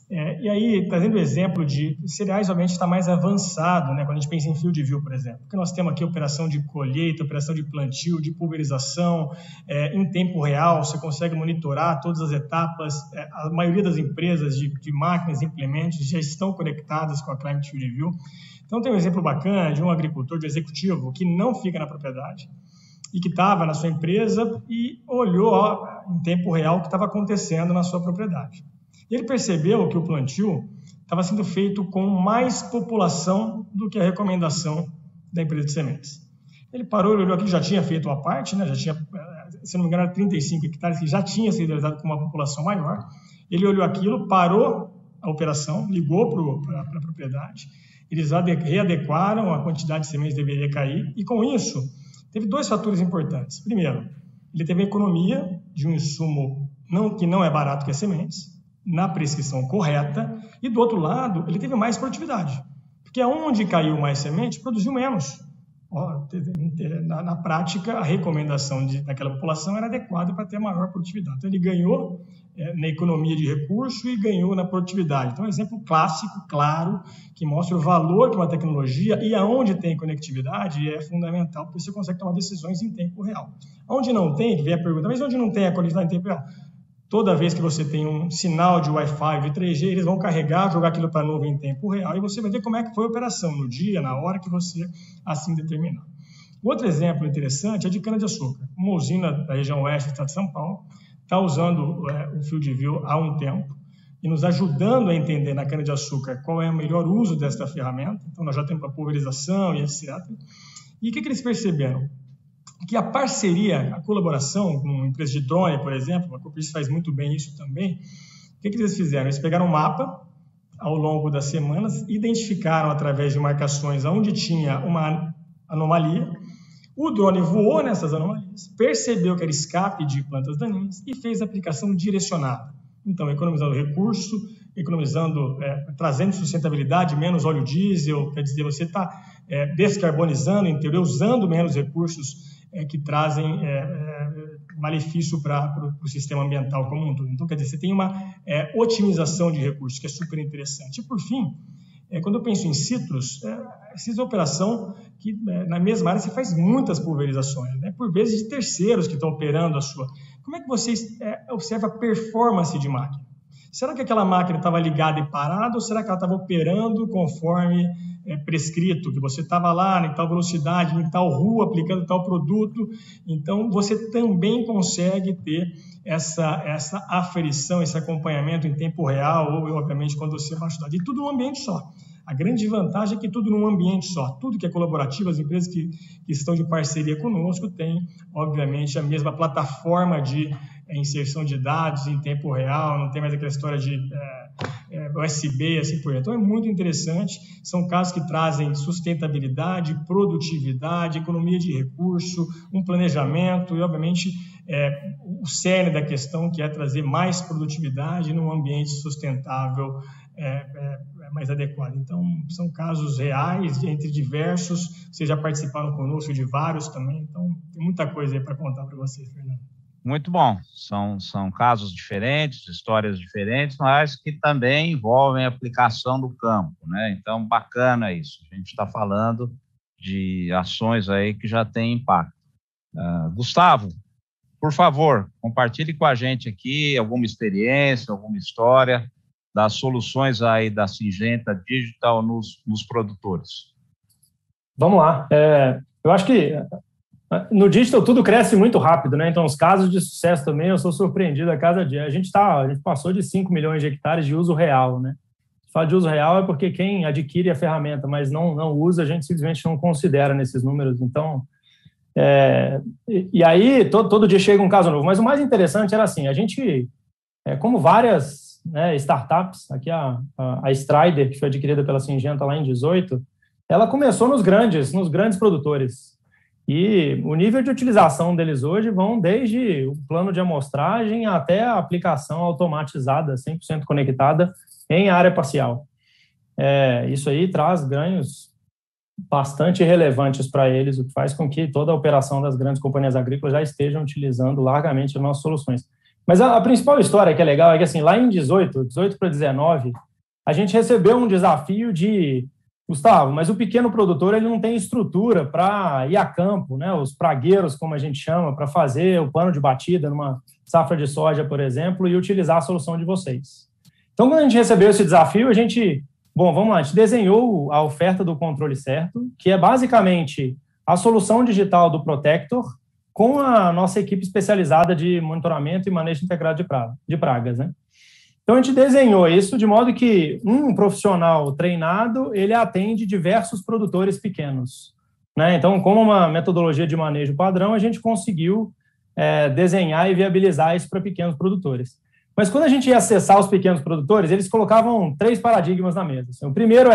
E aí, trazendo o exemplo de cereais, obviamente, está mais avançado, né, quando a gente pensa em field view, por exemplo, porque nós temos aqui operação de colheita, operação de plantio, de pulverização, em tempo real, você consegue monitorar todas as etapas, a maioria das empresas de máquinas e implementos já estão conectadas com a Climate Field View. Então, tem um exemplo bacana de um agricultor, de executivo, que não fica na propriedade e que estava na sua empresa e olhou em tempo real o que estava acontecendo na sua propriedade. Ele percebeu que o plantio estava sendo feito com mais população do que a recomendação da empresa de sementes. Ele parou, ele olhou aqui, já tinha feito uma parte, né? Já tinha, se não me engano, 35 hectares, que já tinha sido realizado com uma população maior. Ele olhou aquilo, parou a operação, ligou para a propriedade, eles readequaram, a quantidade de sementes deveria cair, e com isso, teve dois fatores importantes. Primeiro, ele teve a economia de um insumo que não é barato, que é sementes, na prescrição correta, e do outro lado, ele teve mais produtividade, porque aonde caiu mais semente, produziu menos. Na prática, a recomendação daquela população era adequada para ter maior produtividade. Então, ele ganhou na economia de recurso e ganhou na produtividade. Então, é um exemplo clássico, claro, que mostra o valor de uma tecnologia e aonde tem conectividade é fundamental, porque você consegue tomar decisões em tempo real. Onde não tem, que vem a pergunta, mas onde não tem a conectividade em tempo real? Toda vez que você tem um sinal de Wi-Fi, de 3G, eles vão carregar, jogar aquilo para a nuvem em tempo real e você vai ver como é que foi a operação no dia, na hora que você assim determinar. Outro exemplo interessante é de cana-de-açúcar. Uma usina da região oeste do estado de São Paulo está usando o Field View há um tempo e nos ajudando a entender na cana-de-açúcar qual é o melhor uso desta ferramenta. Então, nós já temos a pulverização e etc. E o que eles perceberam? Que a parceria, a colaboração com uma empresa de drone, por exemplo, a Coopercity faz muito bem isso também. O que eles fizeram? Eles pegaram um mapa ao longo das semanas, identificaram através de marcações onde tinha uma anomalia, o drone voou nessas anomalias, percebeu que era escape de plantas daninhas e fez a aplicação direcionada. Então, economizando recurso, trazendo sustentabilidade, menos óleo diesel, quer dizer, você está descarbonizando, entendeu? Usando menos recursos que trazem malefício para o sistema ambiental como um todo. Então, quer dizer, você tem uma otimização de recursos, que é super interessante. E, por fim, quando eu penso em citros, essa operação que, na mesma área, você faz muitas pulverizações, né? Por vezes de terceiros que estão operando a sua. Como é que você observa a performance de máquina? Será que aquela máquina estava ligada e parada ou será que ela estava operando conforme prescrito, que você estava lá em tal velocidade, em tal rua, aplicando tal produto? Então, você também consegue ter essa aferição, esse acompanhamento em tempo real ou, obviamente, quando você vai estudar. E tudo num ambiente só. A grande vantagem é que tudo num ambiente só. Tudo que é colaborativo, as empresas que estão de parceria conosco têm, obviamente, a mesma plataforma de inserção de dados em tempo real, não tem mais aquela história de USB, assim por diante. Então, é muito interessante. São casos que trazem sustentabilidade, produtividade, economia de recurso, um planejamento e, obviamente, o cerne da questão, que é trazer mais produtividade num ambiente sustentável mais adequado. Então, são casos reais, entre diversos. Vocês já participaram conosco de vários também. Então, tem muita coisa aí para contar para vocês, Fernando. Muito bom. São casos diferentes, histórias diferentes, mas que também envolvem a aplicação do campo, né? Então, bacana isso. A gente está falando de ações aí que já têm impacto. Gustavo, por favor, compartilhe com a gente aqui alguma experiência, alguma história das soluções aí da Syngenta Digital nos produtores. Vamos lá. Eu acho que no digital tudo cresce muito rápido, né? Então, os casos de sucesso também, eu sou surpreendido a cada dia. A gente passou de 5 milhões de hectares de uso real, né? Fala de uso real é porque quem adquire a ferramenta, mas não usa, a gente simplesmente não considera nesses números. Então, e aí todo dia chega um caso novo. Mas o mais interessante era assim, a gente, como várias, né, startups, aqui a Strider, que foi adquirida pela Syngenta lá em 2018, ela começou nos grandes produtores. E o nível de utilização deles hoje vão desde o plano de amostragem até a aplicação automatizada, 100% conectada em área parcial. Isso aí traz ganhos bastante relevantes para eles, o que faz com que toda a operação das grandes companhias agrícolas já estejam utilizando largamente as nossas soluções. Mas a principal história que é legal é que, assim, lá em 18 para 19, a gente recebeu um desafio de: Gustavo, mas o pequeno produtor ele não tem estrutura para ir a campo, né? Os pragueiros, como a gente chama, para fazer o plano de batida numa safra de soja, por exemplo, e utilizar a solução de vocês. Então, quando a gente recebeu esse desafio, a gente desenhou a oferta do controle certo, que é basicamente a solução digital do Protector com a nossa equipe especializada de monitoramento e manejo integrado de pragas, né? Então, a gente desenhou isso de modo que um profissional treinado, ele atende diversos produtores pequenos, né? Então, como uma metodologia de manejo padrão, a gente conseguiu desenhar e viabilizar isso para pequenos produtores. Mas quando a gente ia acessar os pequenos produtores, eles colocavam 3 paradigmas na mesa. Assim, o primeiro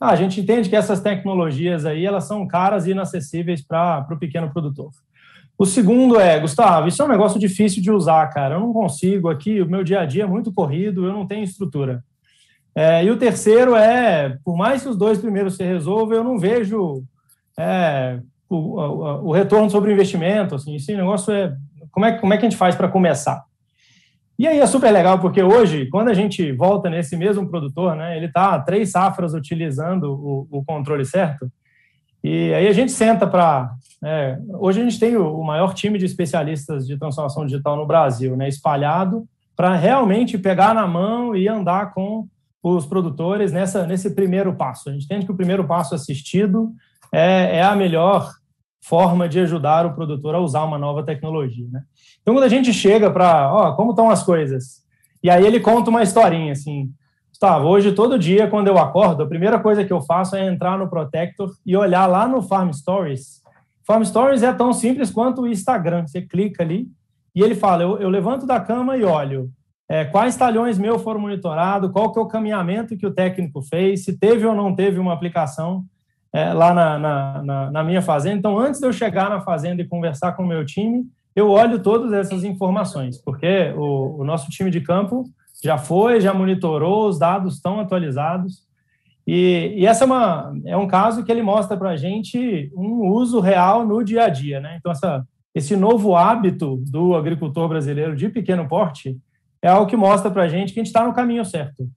a gente entende que essas tecnologias aí, elas são caras e inacessíveis para o pequeno produtor. O segundo Gustavo, isso é um negócio difícil de usar, cara. Eu não consigo aqui, o meu dia a dia é muito corrido, eu não tenho estrutura. E o terceiro por mais que os 2 primeiros se resolvam, eu não vejo o retorno sobre o investimento. Assim, esse negócio como é que a gente faz para começar? E aí é super legal, porque hoje, quando a gente volta nesse mesmo produtor, né, ele está 3 safras utilizando o controle certo, e aí a gente senta para... hoje a gente tem o maior time de especialistas de transformação digital no Brasil, né, espalhado, para realmente pegar na mão e andar com os produtores nesse primeiro passo. A gente entende que o primeiro passo assistido é a melhor forma de ajudar o produtor a usar uma nova tecnologia, né? Então, quando a gente chega para, como estão as coisas? E aí ele conta uma historinha, assim: Gustavo, hoje, todo dia, quando eu acordo, a primeira coisa que eu faço é entrar no Protector e olhar lá no Farm Stories. Farm Stories é tão simples quanto o Instagram. Você clica ali e ele fala: eu levanto da cama e olho quais talhões meus foram monitorados, qual que é o caminhamento que o técnico fez, se teve ou não teve uma aplicação lá na minha fazenda. Então, antes de eu chegar na fazenda e conversar com o meu time, eu olho todas essas informações, porque o nosso time de campo já monitorou, os dados estão atualizados, e essa é um caso que ele mostra para a gente um uso real no dia a dia, né? Então, esse novo hábito do agricultor brasileiro de pequeno porte é algo que mostra para a gente que a gente está no caminho certo,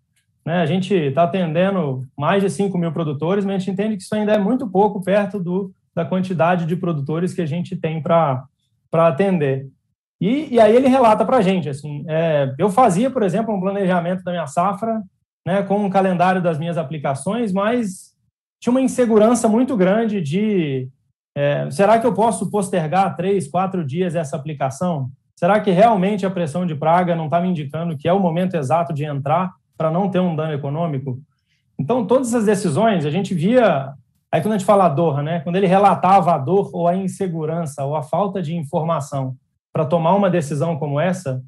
né? A gente está atendendo mais de 5 mil produtores, mas a gente entende que isso ainda é muito pouco perto da quantidade de produtores que a gente tem para atender. E aí ele relata para a gente, assim, eu fazia, por exemplo, um planejamento da minha safra, né, com um calendário das minhas aplicações, mas tinha uma insegurança muito grande de será que eu posso postergar 3, 4 dias essa aplicação? Será que realmente a pressão de praga não está me indicando que é o momento exato de entrar para não ter um dano econômico? Então, todas essas decisões, a gente via... Aí, quando a gente fala a dor, né, quando ele relatava a dor ou a insegurança ou a falta de informação para tomar uma decisão como essa,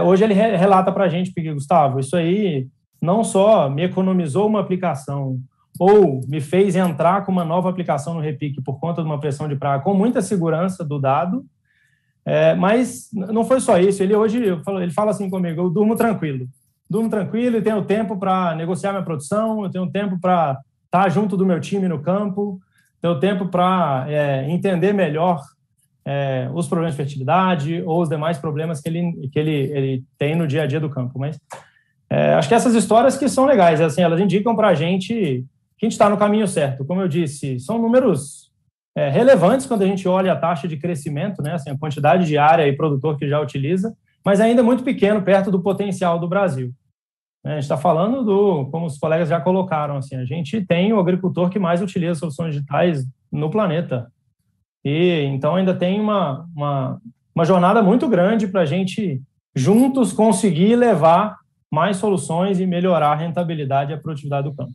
hoje ele relata para a gente, porque, Gustavo, isso aí não só me economizou uma aplicação ou me fez entrar com uma nova aplicação no Repique por conta de uma pressão de praga com muita segurança do dado, mas não foi só isso. Ele fala assim comigo: eu durmo tranquilo e tenho tempo para negociar minha produção, eu tenho tempo para estar junto do meu time no campo, tenho tempo para entender melhor os problemas de fertilidade ou os demais problemas que ele tem no dia a dia do campo. Mas acho que essas histórias que são legais, assim, elas indicam para a gente que a gente está no caminho certo. Como eu disse, são números relevantes quando a gente olha a taxa de crescimento, né, assim, a quantidade de área e produtor que já utiliza, mas ainda muito pequeno perto do potencial do Brasil. A gente está falando como os colegas já colocaram, assim, a gente tem o agricultor que mais utiliza soluções digitais no planeta. E então ainda tem uma jornada muito grande para a gente juntos conseguir levar mais soluções e melhorar a rentabilidade e a produtividade do campo.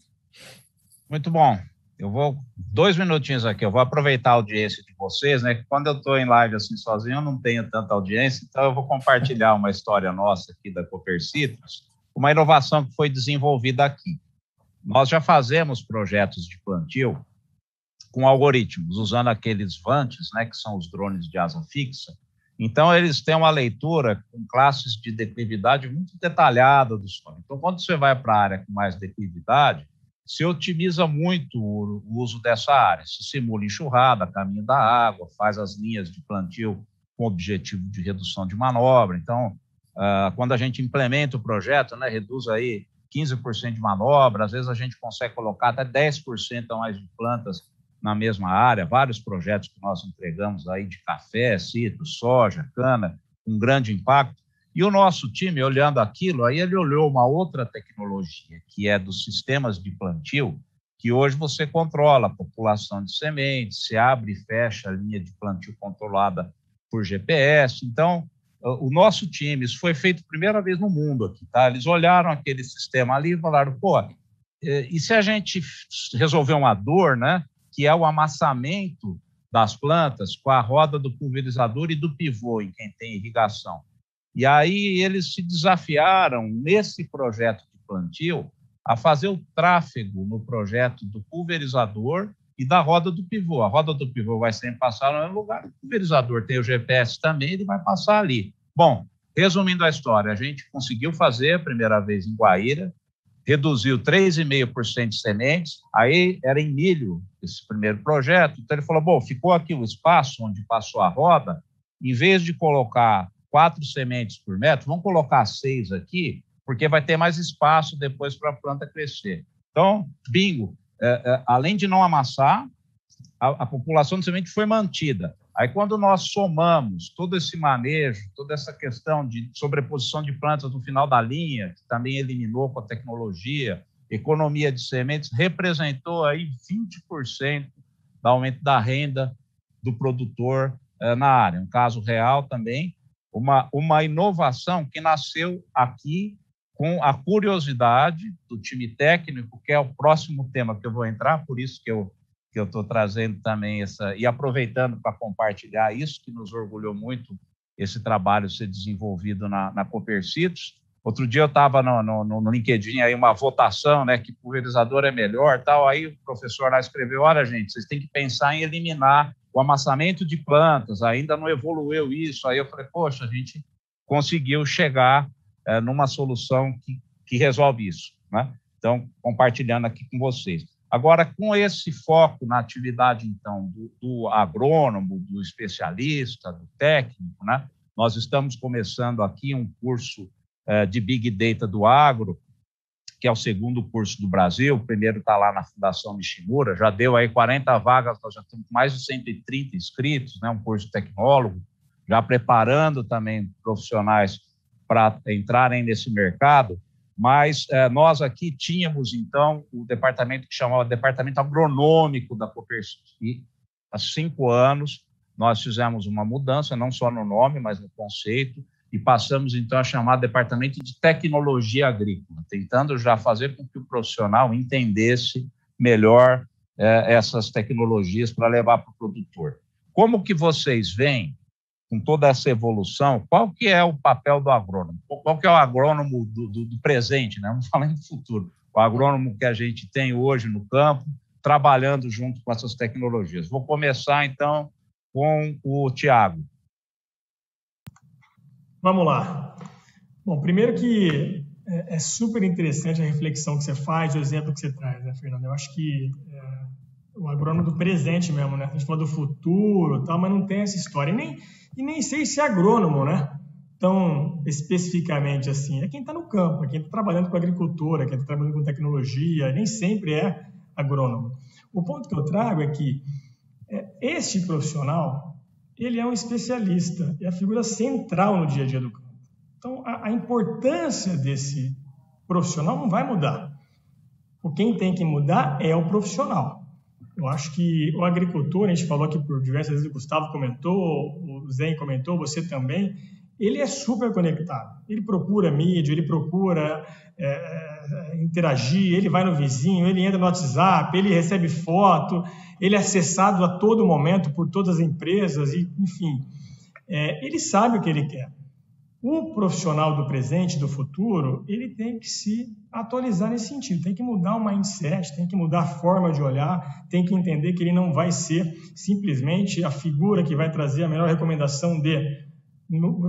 Muito bom. Eu vou 2 minutinhos aqui, eu vou aproveitar a audiência de vocês, né? Quando eu estou em live assim sozinho, eu não tenho tanta audiência, então eu vou compartilhar uma história nossa aqui da Copercitrus, uma inovação que foi desenvolvida aqui. Nós já fazemos projetos de plantio com algoritmos, usando aqueles vantes, né, que são os drones de asa fixa. Então, eles têm uma leitura com classes de declividade muito detalhada do solo. Então, quando você vai para a área com mais declividade, se otimiza muito o uso dessa área. Se simula enxurrada, caminho da água, faz as linhas de plantio com objetivo de redução de manobra. Então, quando a gente implementa o projeto, né, reduz aí 15% de manobra, às vezes a gente consegue colocar até 10% a mais de plantas na mesma área, vários projetos que nós entregamos aí de café, citro, soja, cana, com grande impacto. E o nosso time, olhando aquilo, aí ele olhou uma outra tecnologia, que é dos sistemas de plantio, que hoje você controla a população de sementes, se abre e fecha a linha de plantio controlada por GPS. Então, o nosso time, isso foi feito primeira vez no mundo aqui, tá? Eles olharam aquele sistema ali e falaram, e se a gente resolver uma dor, né, que é o amassamento das plantas com a roda do pulverizador e do pivô em quem tem irrigação. E aí eles se desafiaram nesse projeto de plantio a fazer o tráfego no projeto do pulverizador e da roda do pivô. A roda do pivô vai sempre passar no mesmo lugar, o pulverizador tem o GPS também, ele vai passar ali. Bom, resumindo a história, a gente conseguiu fazer a primeira vez em Guaíra, reduziu 3,5% de sementes, aí era em milho esse primeiro projeto, então ele falou, ficou aqui o espaço onde passou a roda, em vez de colocar 4 sementes por metro, vamos colocar 6 aqui, porque vai ter mais espaço depois para a planta crescer. Então, bingo, além de não amassar, a população de semente foi mantida. Aí, quando nós somamos todo esse manejo, toda essa questão de sobreposição de plantas no final da linha, que também eliminou com a tecnologia, economia de sementes, representou aí 20% do aumento da renda do produtor na área. Um caso real também, uma inovação que nasceu aqui com a curiosidade do time técnico, que é o próximo tema que eu vou entrar, por isso que eu estou trazendo também e aproveitando para compartilhar isso, que nos orgulhou muito esse trabalho ser desenvolvido na Copercitrus. Outro dia eu estava no LinkedIn, aí uma votação, né, que pulverizador é melhor, tal, aí o professor lá escreveu, olha, gente, vocês têm que pensar em eliminar o amassamento de plantas, ainda não evoluiu isso. Aí eu falei, poxa, a gente conseguiu chegar numa solução que resolve isso, né? Então, compartilhando aqui com vocês. Agora, com esse foco na atividade, então, do agrônomo, do especialista, do técnico, né? Nós estamos começando aqui um curso de Big Data do Agro, que é o segundo curso do Brasil, o primeiro está lá na Fundação Nishimura, já deu aí 40 vagas, nós já temos mais de 130 inscritos, né? Um curso tecnólogo, já preparando também profissionais para entrarem nesse mercado. Mas nós aqui tínhamos, então, o departamento que chamava Departamento Agronômico da Copercitrus. E há 5 anos nós fizemos uma mudança, não só no nome, mas no conceito, e passamos, então, a chamar Departamento de Tecnologia Agrícola, tentando já fazer com que o profissional entendesse melhor essas tecnologias para levar para o produtor. Como que vocês veem com toda essa evolução, qual que é o papel do agrônomo? Qual que é o agrônomo do presente, né? Vamos falar do futuro. O agrônomo que a gente tem hoje no campo, trabalhando junto com essas tecnologias. Vou começar, então, com o Tiago. Vamos lá. Bom, primeiro que é super interessante a reflexão que você faz, o exemplo que você traz, né, Fernando? Eu acho que o agrônomo do presente mesmo, né? A gente fala do futuro, tal, mas não tem essa história. E nem sei se é agrônomo, né? Tão especificamente assim. É quem está no campo, é quem está trabalhando com agricultura, quem está trabalhando com tecnologia, nem sempre é agrônomo. O ponto que eu trago é que este profissional, ele é um especialista, é a figura central no dia a dia do campo. Então, a importância desse profissional não vai mudar. Quem tem que mudar é o profissional. Eu acho que o agricultor, a gente falou aqui por diversas vezes, o Gustavo comentou, o Zé comentou, você também, ele é super conectado. Ele procura mídia, ele procura interagir, ele vai no vizinho, ele entra no WhatsApp, ele recebe foto, ele é acessado a todo momento por todas as empresas, e, enfim, ele sabe o que ele quer. O profissional do presente, do futuro, ele tem que se atualizar nesse sentido, tem que mudar o mindset, tem que mudar a forma de olhar, tem que entender que ele não vai ser simplesmente a figura que vai trazer a melhor recomendação de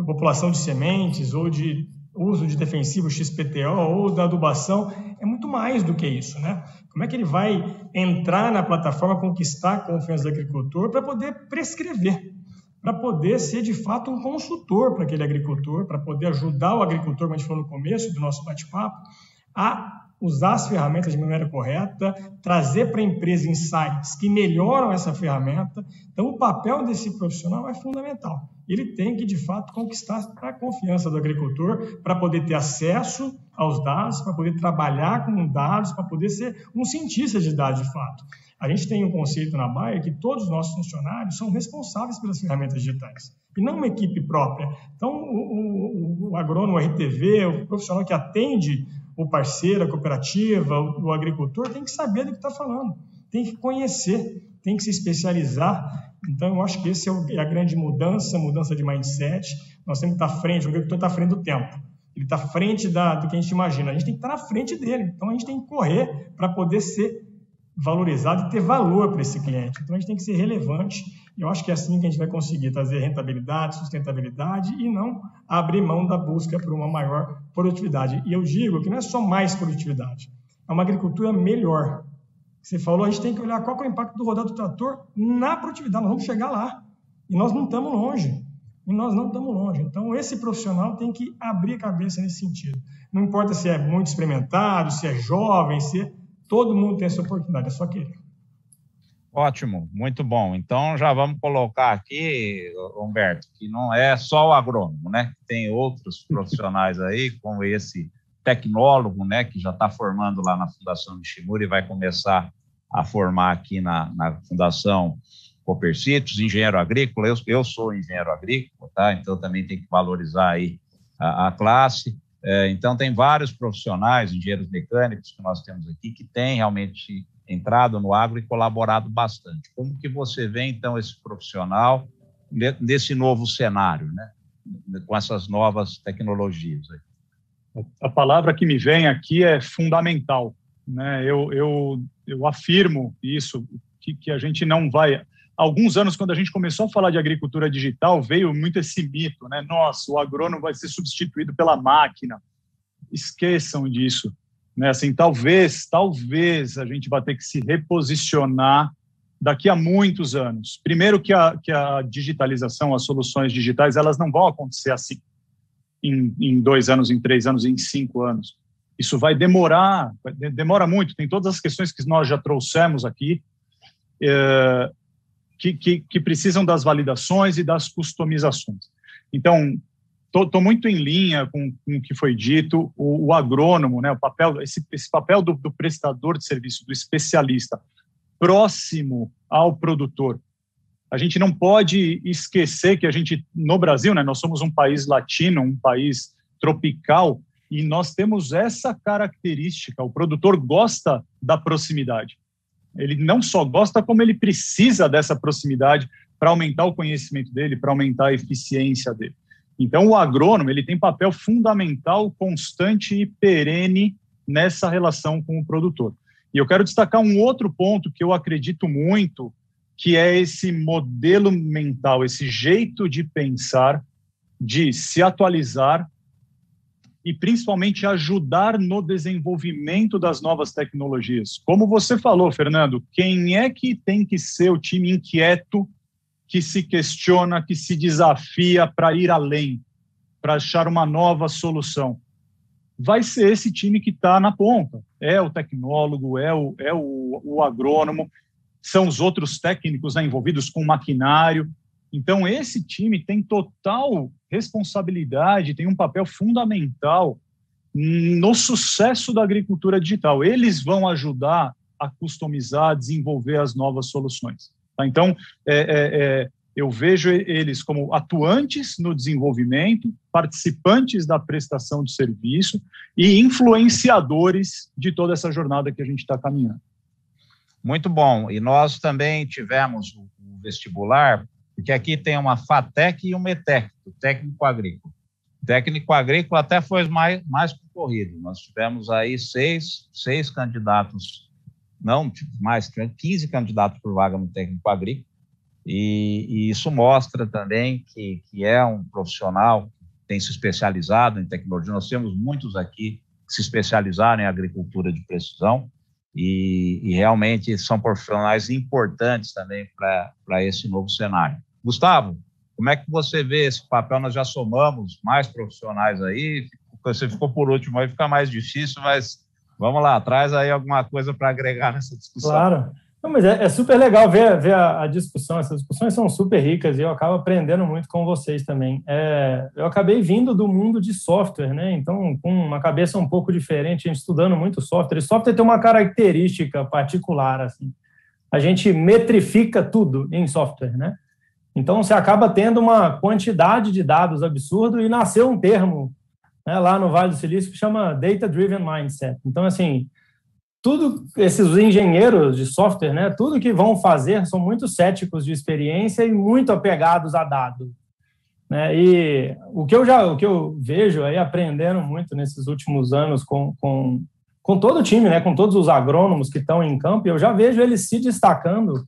população de sementes ou de uso de defensivo XPTO ou da adubação. É muito mais do que isso, né? Como é que ele vai entrar na plataforma, conquistar a confiança do agricultor para poder prescrever, para poder ser, de fato, um consultor para aquele agricultor, para poder ajudar o agricultor, como a gente falou no começo do nosso bate-papo, a usar as ferramentas de maneira correta, trazer para a empresa insights que melhoram essa ferramenta. Então, o papel desse profissional é fundamental. Ele tem que, de fato, conquistar a confiança do agricultor para poder ter acesso aos dados, para poder trabalhar com dados, para poder ser um cientista de dados, de fato. A gente tem um conceito na Bayer que todos os nossos funcionários são responsáveis pelas ferramentas digitais, e não uma equipe própria. Então, o agrônomo, o RTV, o profissional que atende o parceiro, a cooperativa, o agricultor, tem que saber do que está falando, tem que conhecer, tem que se especializar. Então, eu acho que essa é a grande mudança de mindset. Nós temos que estar à frente, o agricultor está à frente do tempo, ele está à frente do que a gente imagina, a gente tem que estar na frente dele, então a gente tem que correr para poder ser valorizado e ter valor para esse cliente. Então, a gente tem que ser relevante. Eu acho que é assim que a gente vai conseguir trazer rentabilidade, sustentabilidade e não abrir mão da busca por uma maior produtividade. E eu digo que não é só mais produtividade, é uma agricultura melhor. Você falou, a gente tem que olhar qual é o impacto do rodado do trator na produtividade. Nós vamos chegar lá. E nós não estamos longe. Então, esse profissional tem que abrir a cabeça nesse sentido. Não importa se é muito experimentado, se é jovem, todo mundo tem essa oportunidade, é só querer. Ótimo, muito bom. Então, já vamos colocar aqui, Humberto, que não é só o agrônomo, né? Tem outros profissionais aí, como esse tecnólogo, né, que já está formando lá na Fundação Nishimura e vai começar a formar aqui na Fundação Copercitos, engenheiro agrícola. Eu sou engenheiro agrícola, tá? Então, também tem que valorizar aí a classe. Então, tem vários profissionais, engenheiros mecânicos que nós temos aqui, que têm realmente entrado no agro e colaborado bastante. Como que você vê, então, esse profissional nesse novo cenário, né? Com essas novas tecnologias aí? A palavra que me vem aqui é fundamental, né? Eu afirmo isso, que a gente não vai... Há alguns anos, quando a gente começou a falar de agricultura digital, veio muito esse mito, né? Nossa, o agrônomo vai ser substituído pela máquina. Esqueçam disso, né? Assim, talvez a gente vai ter que se reposicionar daqui a muitos anos. Primeiro que a digitalização, as soluções digitais, elas não vão acontecer assim em 2 anos, em 3 anos, em 5 anos. Isso vai demorar, demora muito. Tem todas as questões que nós já trouxemos aqui, que precisam das validações e das customizações. Então, estou muito em linha com o que foi dito. O agrônomo, né, esse papel do prestador de serviço, do especialista, próximo ao produtor. A gente não pode esquecer que a gente, no Brasil, né, nós somos um país latino, um país tropical, e nós temos essa característica. O produtor gosta da proximidade. Ele não só gosta, como ele precisa dessa proximidade para aumentar o conhecimento dele, para aumentar a eficiência dele. Então, o agrônomo ele tem papel fundamental, constante e perene nessa relação com o produtor. E eu quero destacar um outro ponto que eu acredito muito, que é esse modelo mental, esse jeito de pensar, de se atualizar e principalmente ajudar no desenvolvimento das novas tecnologias. Como você falou, Fernando, quem é que tem que ser o time inquieto, que se questiona, que se desafia para ir além, para achar uma nova solução? Vai ser esse time que está na ponta. É o tecnólogo, é o agrônomo, são os outros técnicos, né, envolvidos com maquinário. Então, esse time tem total responsabilidade, tem um papel fundamental no sucesso da agricultura digital. Eles vão ajudar a customizar, a desenvolver as novas soluções. Tá? Então, eu vejo eles como atuantes no desenvolvimento, participantes da prestação de serviço e influenciadores de toda essa jornada que a gente está caminhando. Muito bom. E nós também tivemos o vestibular, porque aqui tem uma FATEC e uma ETEC, o técnico agrícola. O técnico agrícola até foi mais concorrido. Nós tivemos aí seis candidatos, não mais, 15 candidatos por vaga no técnico agrícola, e isso mostra também que é um profissional que tem se especializado em tecnologia. Nós temos muitos aqui que se especializaram em agricultura de precisão, e realmente são profissionais importantes também para esse novo cenário. Gustavo, como é que você vê esse papel? Nós já somamos mais profissionais aí, você ficou por último, aí fica mais difícil, mas vamos lá, traz aí alguma coisa para agregar nessa discussão. Claro. Não, mas é super legal ver a discussão, essas discussões são super ricas e eu acabo aprendendo muito com vocês também. Eu acabei vindo do mundo de software, né? Então, com uma cabeça um pouco diferente, a gente estudando muito software. E software tem uma característica particular, assim. A gente metrifica tudo em software, né? Então, você acaba tendo uma quantidade de dados absurdo e nasceu um termo, né, lá no Vale do Silício que chama Data Driven Mindset. Então, assim, tudo esses engenheiros de software, né, tudo que vão fazer são muito céticos de experiência e muito apegados a dados, né? E o que eu vejo aí aprendendo muito nesses últimos anos com todo o time, né, com todos os agrônomos que estão em campo, eu já vejo eles se destacando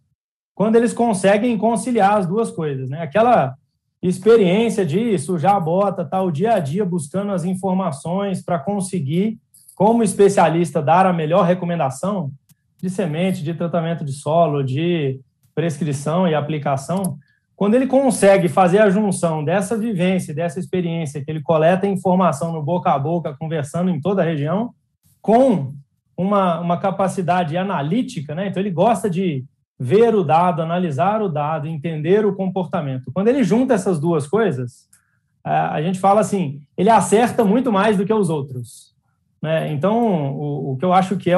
quando eles conseguem conciliar as duas coisas, né? Aquela experiência de sujar a bota, tá o dia a dia buscando as informações para conseguir, como especialista, dar a melhor recomendação de semente, de tratamento de solo, de prescrição e aplicação. Quando ele consegue fazer a junção dessa vivência, dessa experiência, que ele coleta informação no boca a boca, conversando em toda a região, com uma capacidade analítica, né? Então, ele gosta de ver o dado, analisar o dado, entender o comportamento. Quando ele junta essas duas coisas, a gente fala assim, ele acerta muito mais do que os outros, né? Então, o que eu acho que é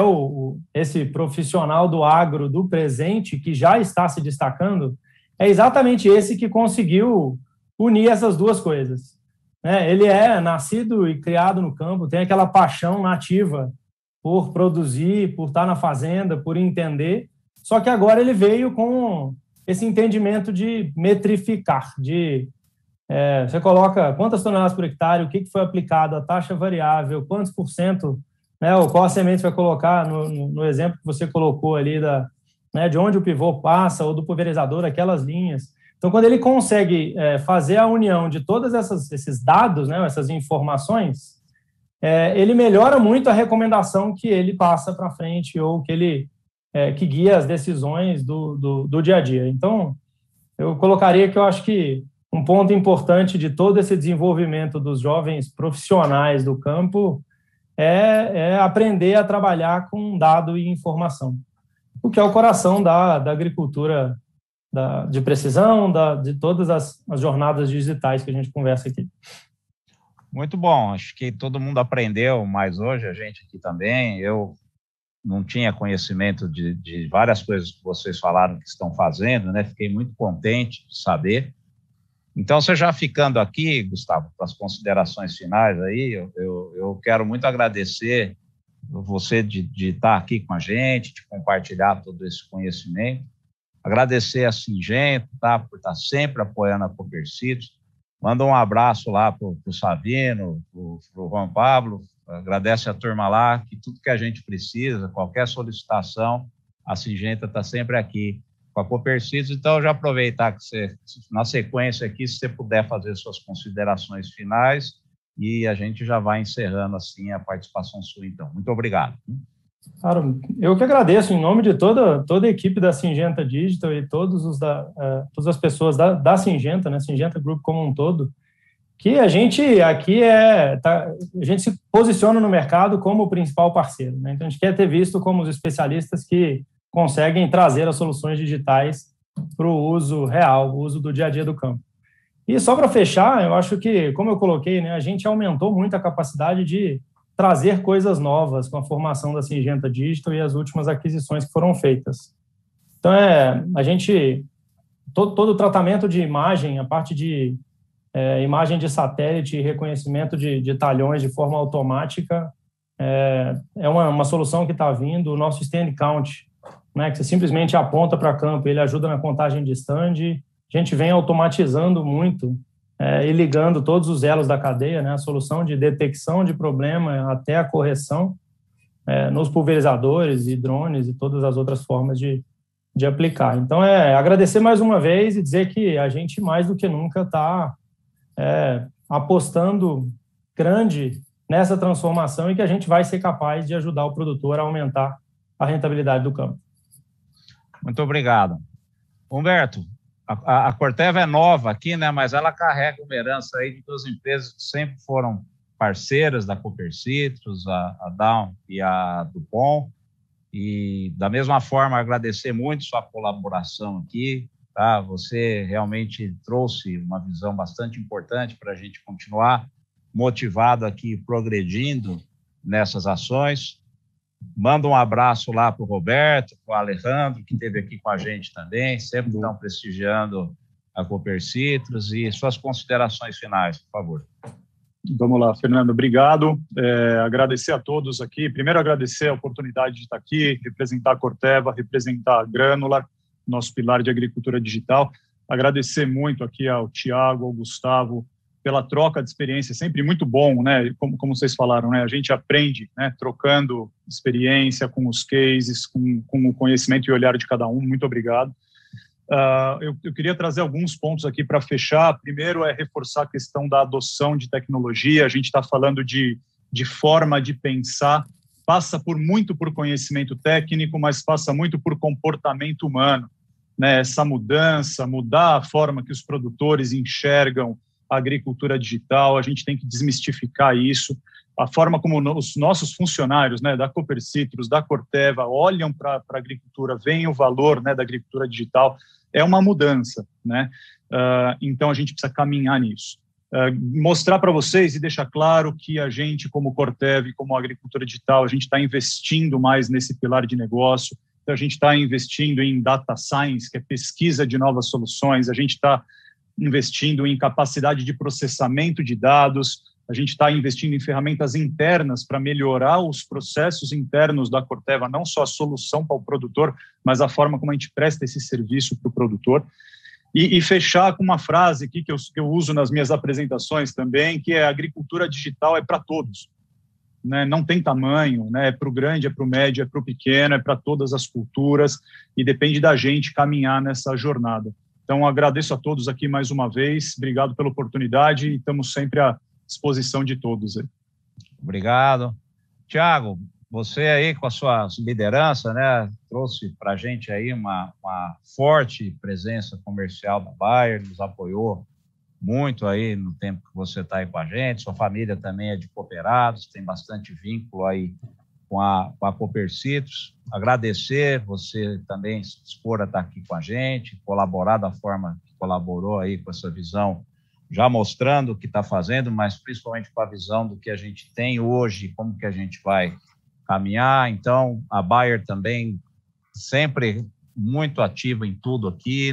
esse profissional do agro do presente, que já está se destacando, é exatamente esse que conseguiu unir essas duas coisas, né? Ele é nascido e criado no campo, tem aquela paixão nativa por produzir, por estar na fazenda, por entender, só que agora ele veio com esse entendimento de metrificar, você coloca quantas toneladas por hectare, o que foi aplicado, a taxa variável, quantos por cento, né, ou qual a semente vai colocar, no exemplo que você colocou ali, né, de onde o pivô passa, ou do pulverizador, aquelas linhas. Então, quando ele consegue fazer a união de todos esses dados, né, essas informações, ele melhora muito a recomendação que ele passa para frente, ou que guia as decisões do dia a dia. Então, eu colocaria que eu acho que um ponto importante de todo esse desenvolvimento dos jovens profissionais do campo é aprender a trabalhar com dado e informação, o que é o coração da agricultura de precisão, de todas as jornadas digitais que a gente conversa aqui. Muito bom, acho que todo mundo aprendeu mais hoje, a gente aqui também. Eu não tinha conhecimento de várias coisas que vocês falaram que estão fazendo, né? Fiquei muito contente de saber. Então, você já ficando aqui, Gustavo, para as considerações finais aí, eu quero muito agradecer você de estar aqui com a gente, de compartilhar todo esse conhecimento. Agradecer a Syngenta, tá, por estar sempre apoiando a Copercitos. Manda um abraço lá para o Savino, para o Juan Pablo. Agradece a turma lá, que tudo que a gente precisa, qualquer solicitação, a Syngenta está sempre aqui com a Copercitos. Então, já aproveitar que você, na sequência aqui, se você puder fazer suas considerações finais, e a gente já vai encerrando assim a participação sua, então. Muito obrigado. Claro, eu que agradeço em nome de toda a equipe da Syngenta Digital e todas as pessoas da Syngenta, né, Syngenta Group como um todo, que a gente aqui a gente se posiciona no mercado como o principal parceiro, né? Então a gente quer ter visto como os especialistas que conseguem trazer as soluções digitais para o uso real, o uso do dia a dia do campo. E só para fechar, eu acho que, como eu coloquei, né, a gente aumentou muito a capacidade de trazer coisas novas com a formação da Syngenta Digital e as últimas aquisições que foram feitas. Então, a gente, todo o tratamento de imagem, a parte de imagem de satélite e reconhecimento de talhões de forma automática, é uma solução que está vindo, o nosso Stand Count, né, que você simplesmente aponta para campo, ele ajuda na contagem de stand. A gente vem automatizando muito e ligando todos os elos da cadeia, né, a solução de detecção de problema até a correção nos pulverizadores e drones e todas as outras formas de aplicar. Então, agradecer mais uma vez e dizer que a gente, mais do que nunca, está apostando grande nessa transformação e que a gente vai ser capaz de ajudar o produtor a aumentar a rentabilidade do campo. Muito obrigado. Humberto, a Corteva é nova aqui, né? Mas ela carrega uma herança aí de duas empresas que sempre foram parceiras da Copercitos, a Dow e a Dupont. E, da mesma forma, agradecer muito sua colaboração aqui, tá? Você realmente trouxe uma visão bastante importante para a gente continuar motivado aqui, progredindo nessas ações. Manda um abraço lá para o Roberto, para o Alejandro, que esteve aqui com a gente também, sempre estão prestigiando a Copercitos, e suas considerações finais, por favor. Vamos lá, Fernando, obrigado. Agradecer a todos aqui. Primeiro, agradecer a oportunidade de estar aqui, representar a Corteva, representar a Granular, nosso pilar de agricultura digital. Agradecer muito aqui ao Tiago, ao Gustavo, pela troca de experiência, sempre muito bom, né? Como vocês falaram, né? A gente aprende, né? Trocando experiência com os cases, com o conhecimento e olhar de cada um. Muito obrigado. Eu queria trazer alguns pontos aqui para fechar. Primeiro é reforçar a questão da adoção de tecnologia. A gente está falando de forma de pensar, passa muito por conhecimento técnico, mas passa muito por comportamento humano, né? Essa mudança, mudar a forma que os produtores enxergam a agricultura digital, a gente tem que desmistificar isso. A forma como os nossos funcionários, né, da Copercitos, da Corteva, olham para a agricultura, veem o valor, né, da agricultura digital, é uma mudança, né? Então, a gente precisa caminhar nisso. Mostrar para vocês e deixar claro que a gente, como Corteva e como agricultura digital, a gente está investindo mais nesse pilar de negócio. Então, a gente está investindo em data science, que é pesquisa de novas soluções. A gente está investindo em capacidade de processamento de dados, a gente está investindo em ferramentas internas para melhorar os processos internos da Corteva, não só a solução para o produtor, mas a forma como a gente presta esse serviço para o produtor. E fechar com uma frase aqui que eu uso nas minhas apresentações também, que é: a agricultura digital é para todos, né? Não tem tamanho, né? É para o grande, é para o médio, é para o pequeno, é para todas as culturas, e depende da gente caminhar nessa jornada. Então, agradeço a todos aqui mais uma vez, obrigado pela oportunidade e estamos sempre à disposição de todos. Obrigado. Tiago, você aí com a sua liderança, né, trouxe para a gente aí uma forte presença comercial da Bayer, nos apoiou muito aí no tempo que você está aí com a gente, sua família também é de cooperados, tem bastante vínculo aí com a Copercitos. Agradecer você também se dispor a estar aqui com a gente, colaborar da forma que colaborou aí com essa visão, já mostrando o que está fazendo, mas principalmente com a visão do que a gente tem hoje, como que a gente vai caminhar. Então, a Bayer também sempre muito ativa em tudo aqui.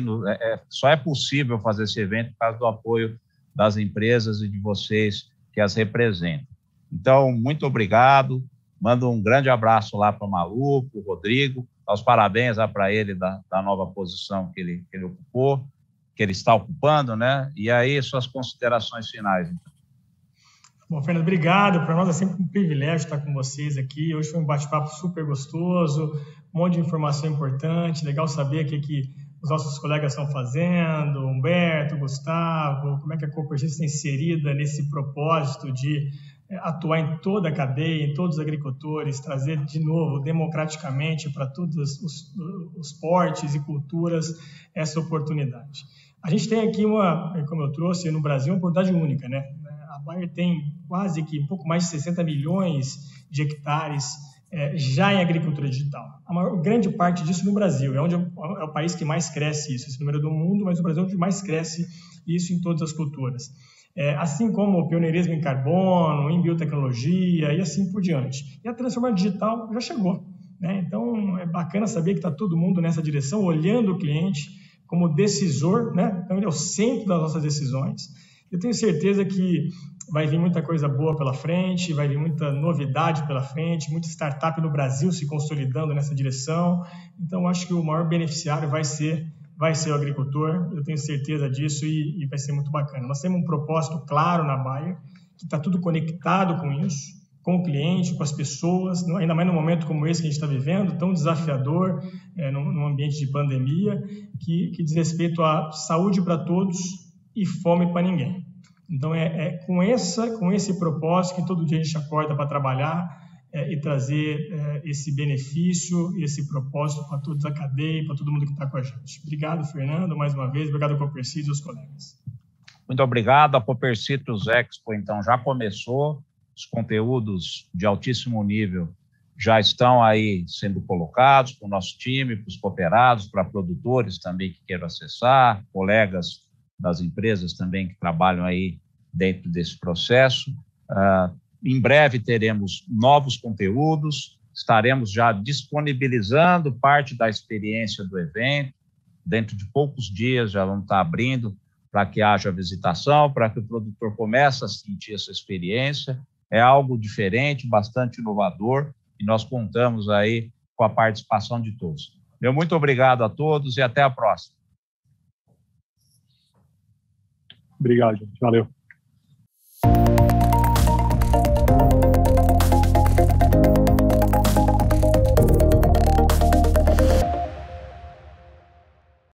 Só é possível fazer esse evento por causa do apoio das empresas e de vocês que as representam. Então, muito obrigado. Mando um grande abraço lá para o Malu, para o Rodrigo, dá os parabéns para ele da nova posição que ele ocupou, que ele está ocupando, né? E aí, suas considerações finais, então. Bom, Fernando, obrigado. Para nós é sempre um privilégio estar com vocês aqui. Hoje foi um bate-papo super gostoso, um monte de informação importante, legal saber o que os nossos colegas estão fazendo, Humberto, Gustavo, como é que a Coopercídios está inserida nesse propósito de atuar em toda a cadeia, em todos os agricultores, trazer de novo democraticamente para todos os portes e culturas essa oportunidade. A gente tem aqui como eu trouxe no Brasil, uma oportunidade única, né? A Bayer tem quase que um pouco mais de 60 milhões de hectares já em agricultura digital. Grande parte disso no Brasil, é o país que mais cresce isso, esse número do mundo, mas o Brasil é onde mais cresce isso em todas as culturas. Assim como o pioneirismo em carbono, em biotecnologia e assim por diante. E a transformação digital já chegou, né? Então, é bacana saber que está todo mundo nessa direção, olhando o cliente como decisor, né? Então, ele é o centro das nossas decisões. Eu tenho certeza que vai vir muita coisa boa pela frente, vai vir muita novidade pela frente, muita startup no Brasil se consolidando nessa direção. Então, acho que o maior beneficiário vai ser o agricultor, eu tenho certeza disso e vai ser muito bacana. Nós temos um propósito claro na Bayer, que está tudo conectado com isso, com o cliente, com as pessoas, ainda mais num momento como esse que a gente está vivendo, tão desafiador, num ambiente de pandemia, que diz respeito à saúde para todos e fome para ninguém. Então, com esse propósito que todo dia a gente acorda para trabalhar e trazer esse benefício, esse propósito para toda a cadeia e para todo mundo que está com a gente. Obrigado, Fernando, mais uma vez. Obrigado, Coopercídios e os colegas. Muito obrigado. A Coopercídios Expo, então, já começou. Os conteúdos de altíssimo nível já estão aí sendo colocados para o nosso time, para os cooperados, para produtores também que queiram acessar, colegas das empresas também que trabalham aí dentro desse processo. Em breve teremos novos conteúdos, estaremos já disponibilizando parte da experiência do evento. Dentro de poucos dias já vamos estar abrindo para que haja visitação, para que o produtor comece a sentir essa experiência. É algo diferente, bastante inovador, e nós contamos aí com a participação de todos. Meu muito obrigado a todos e até a próxima. Obrigado, gente. Valeu.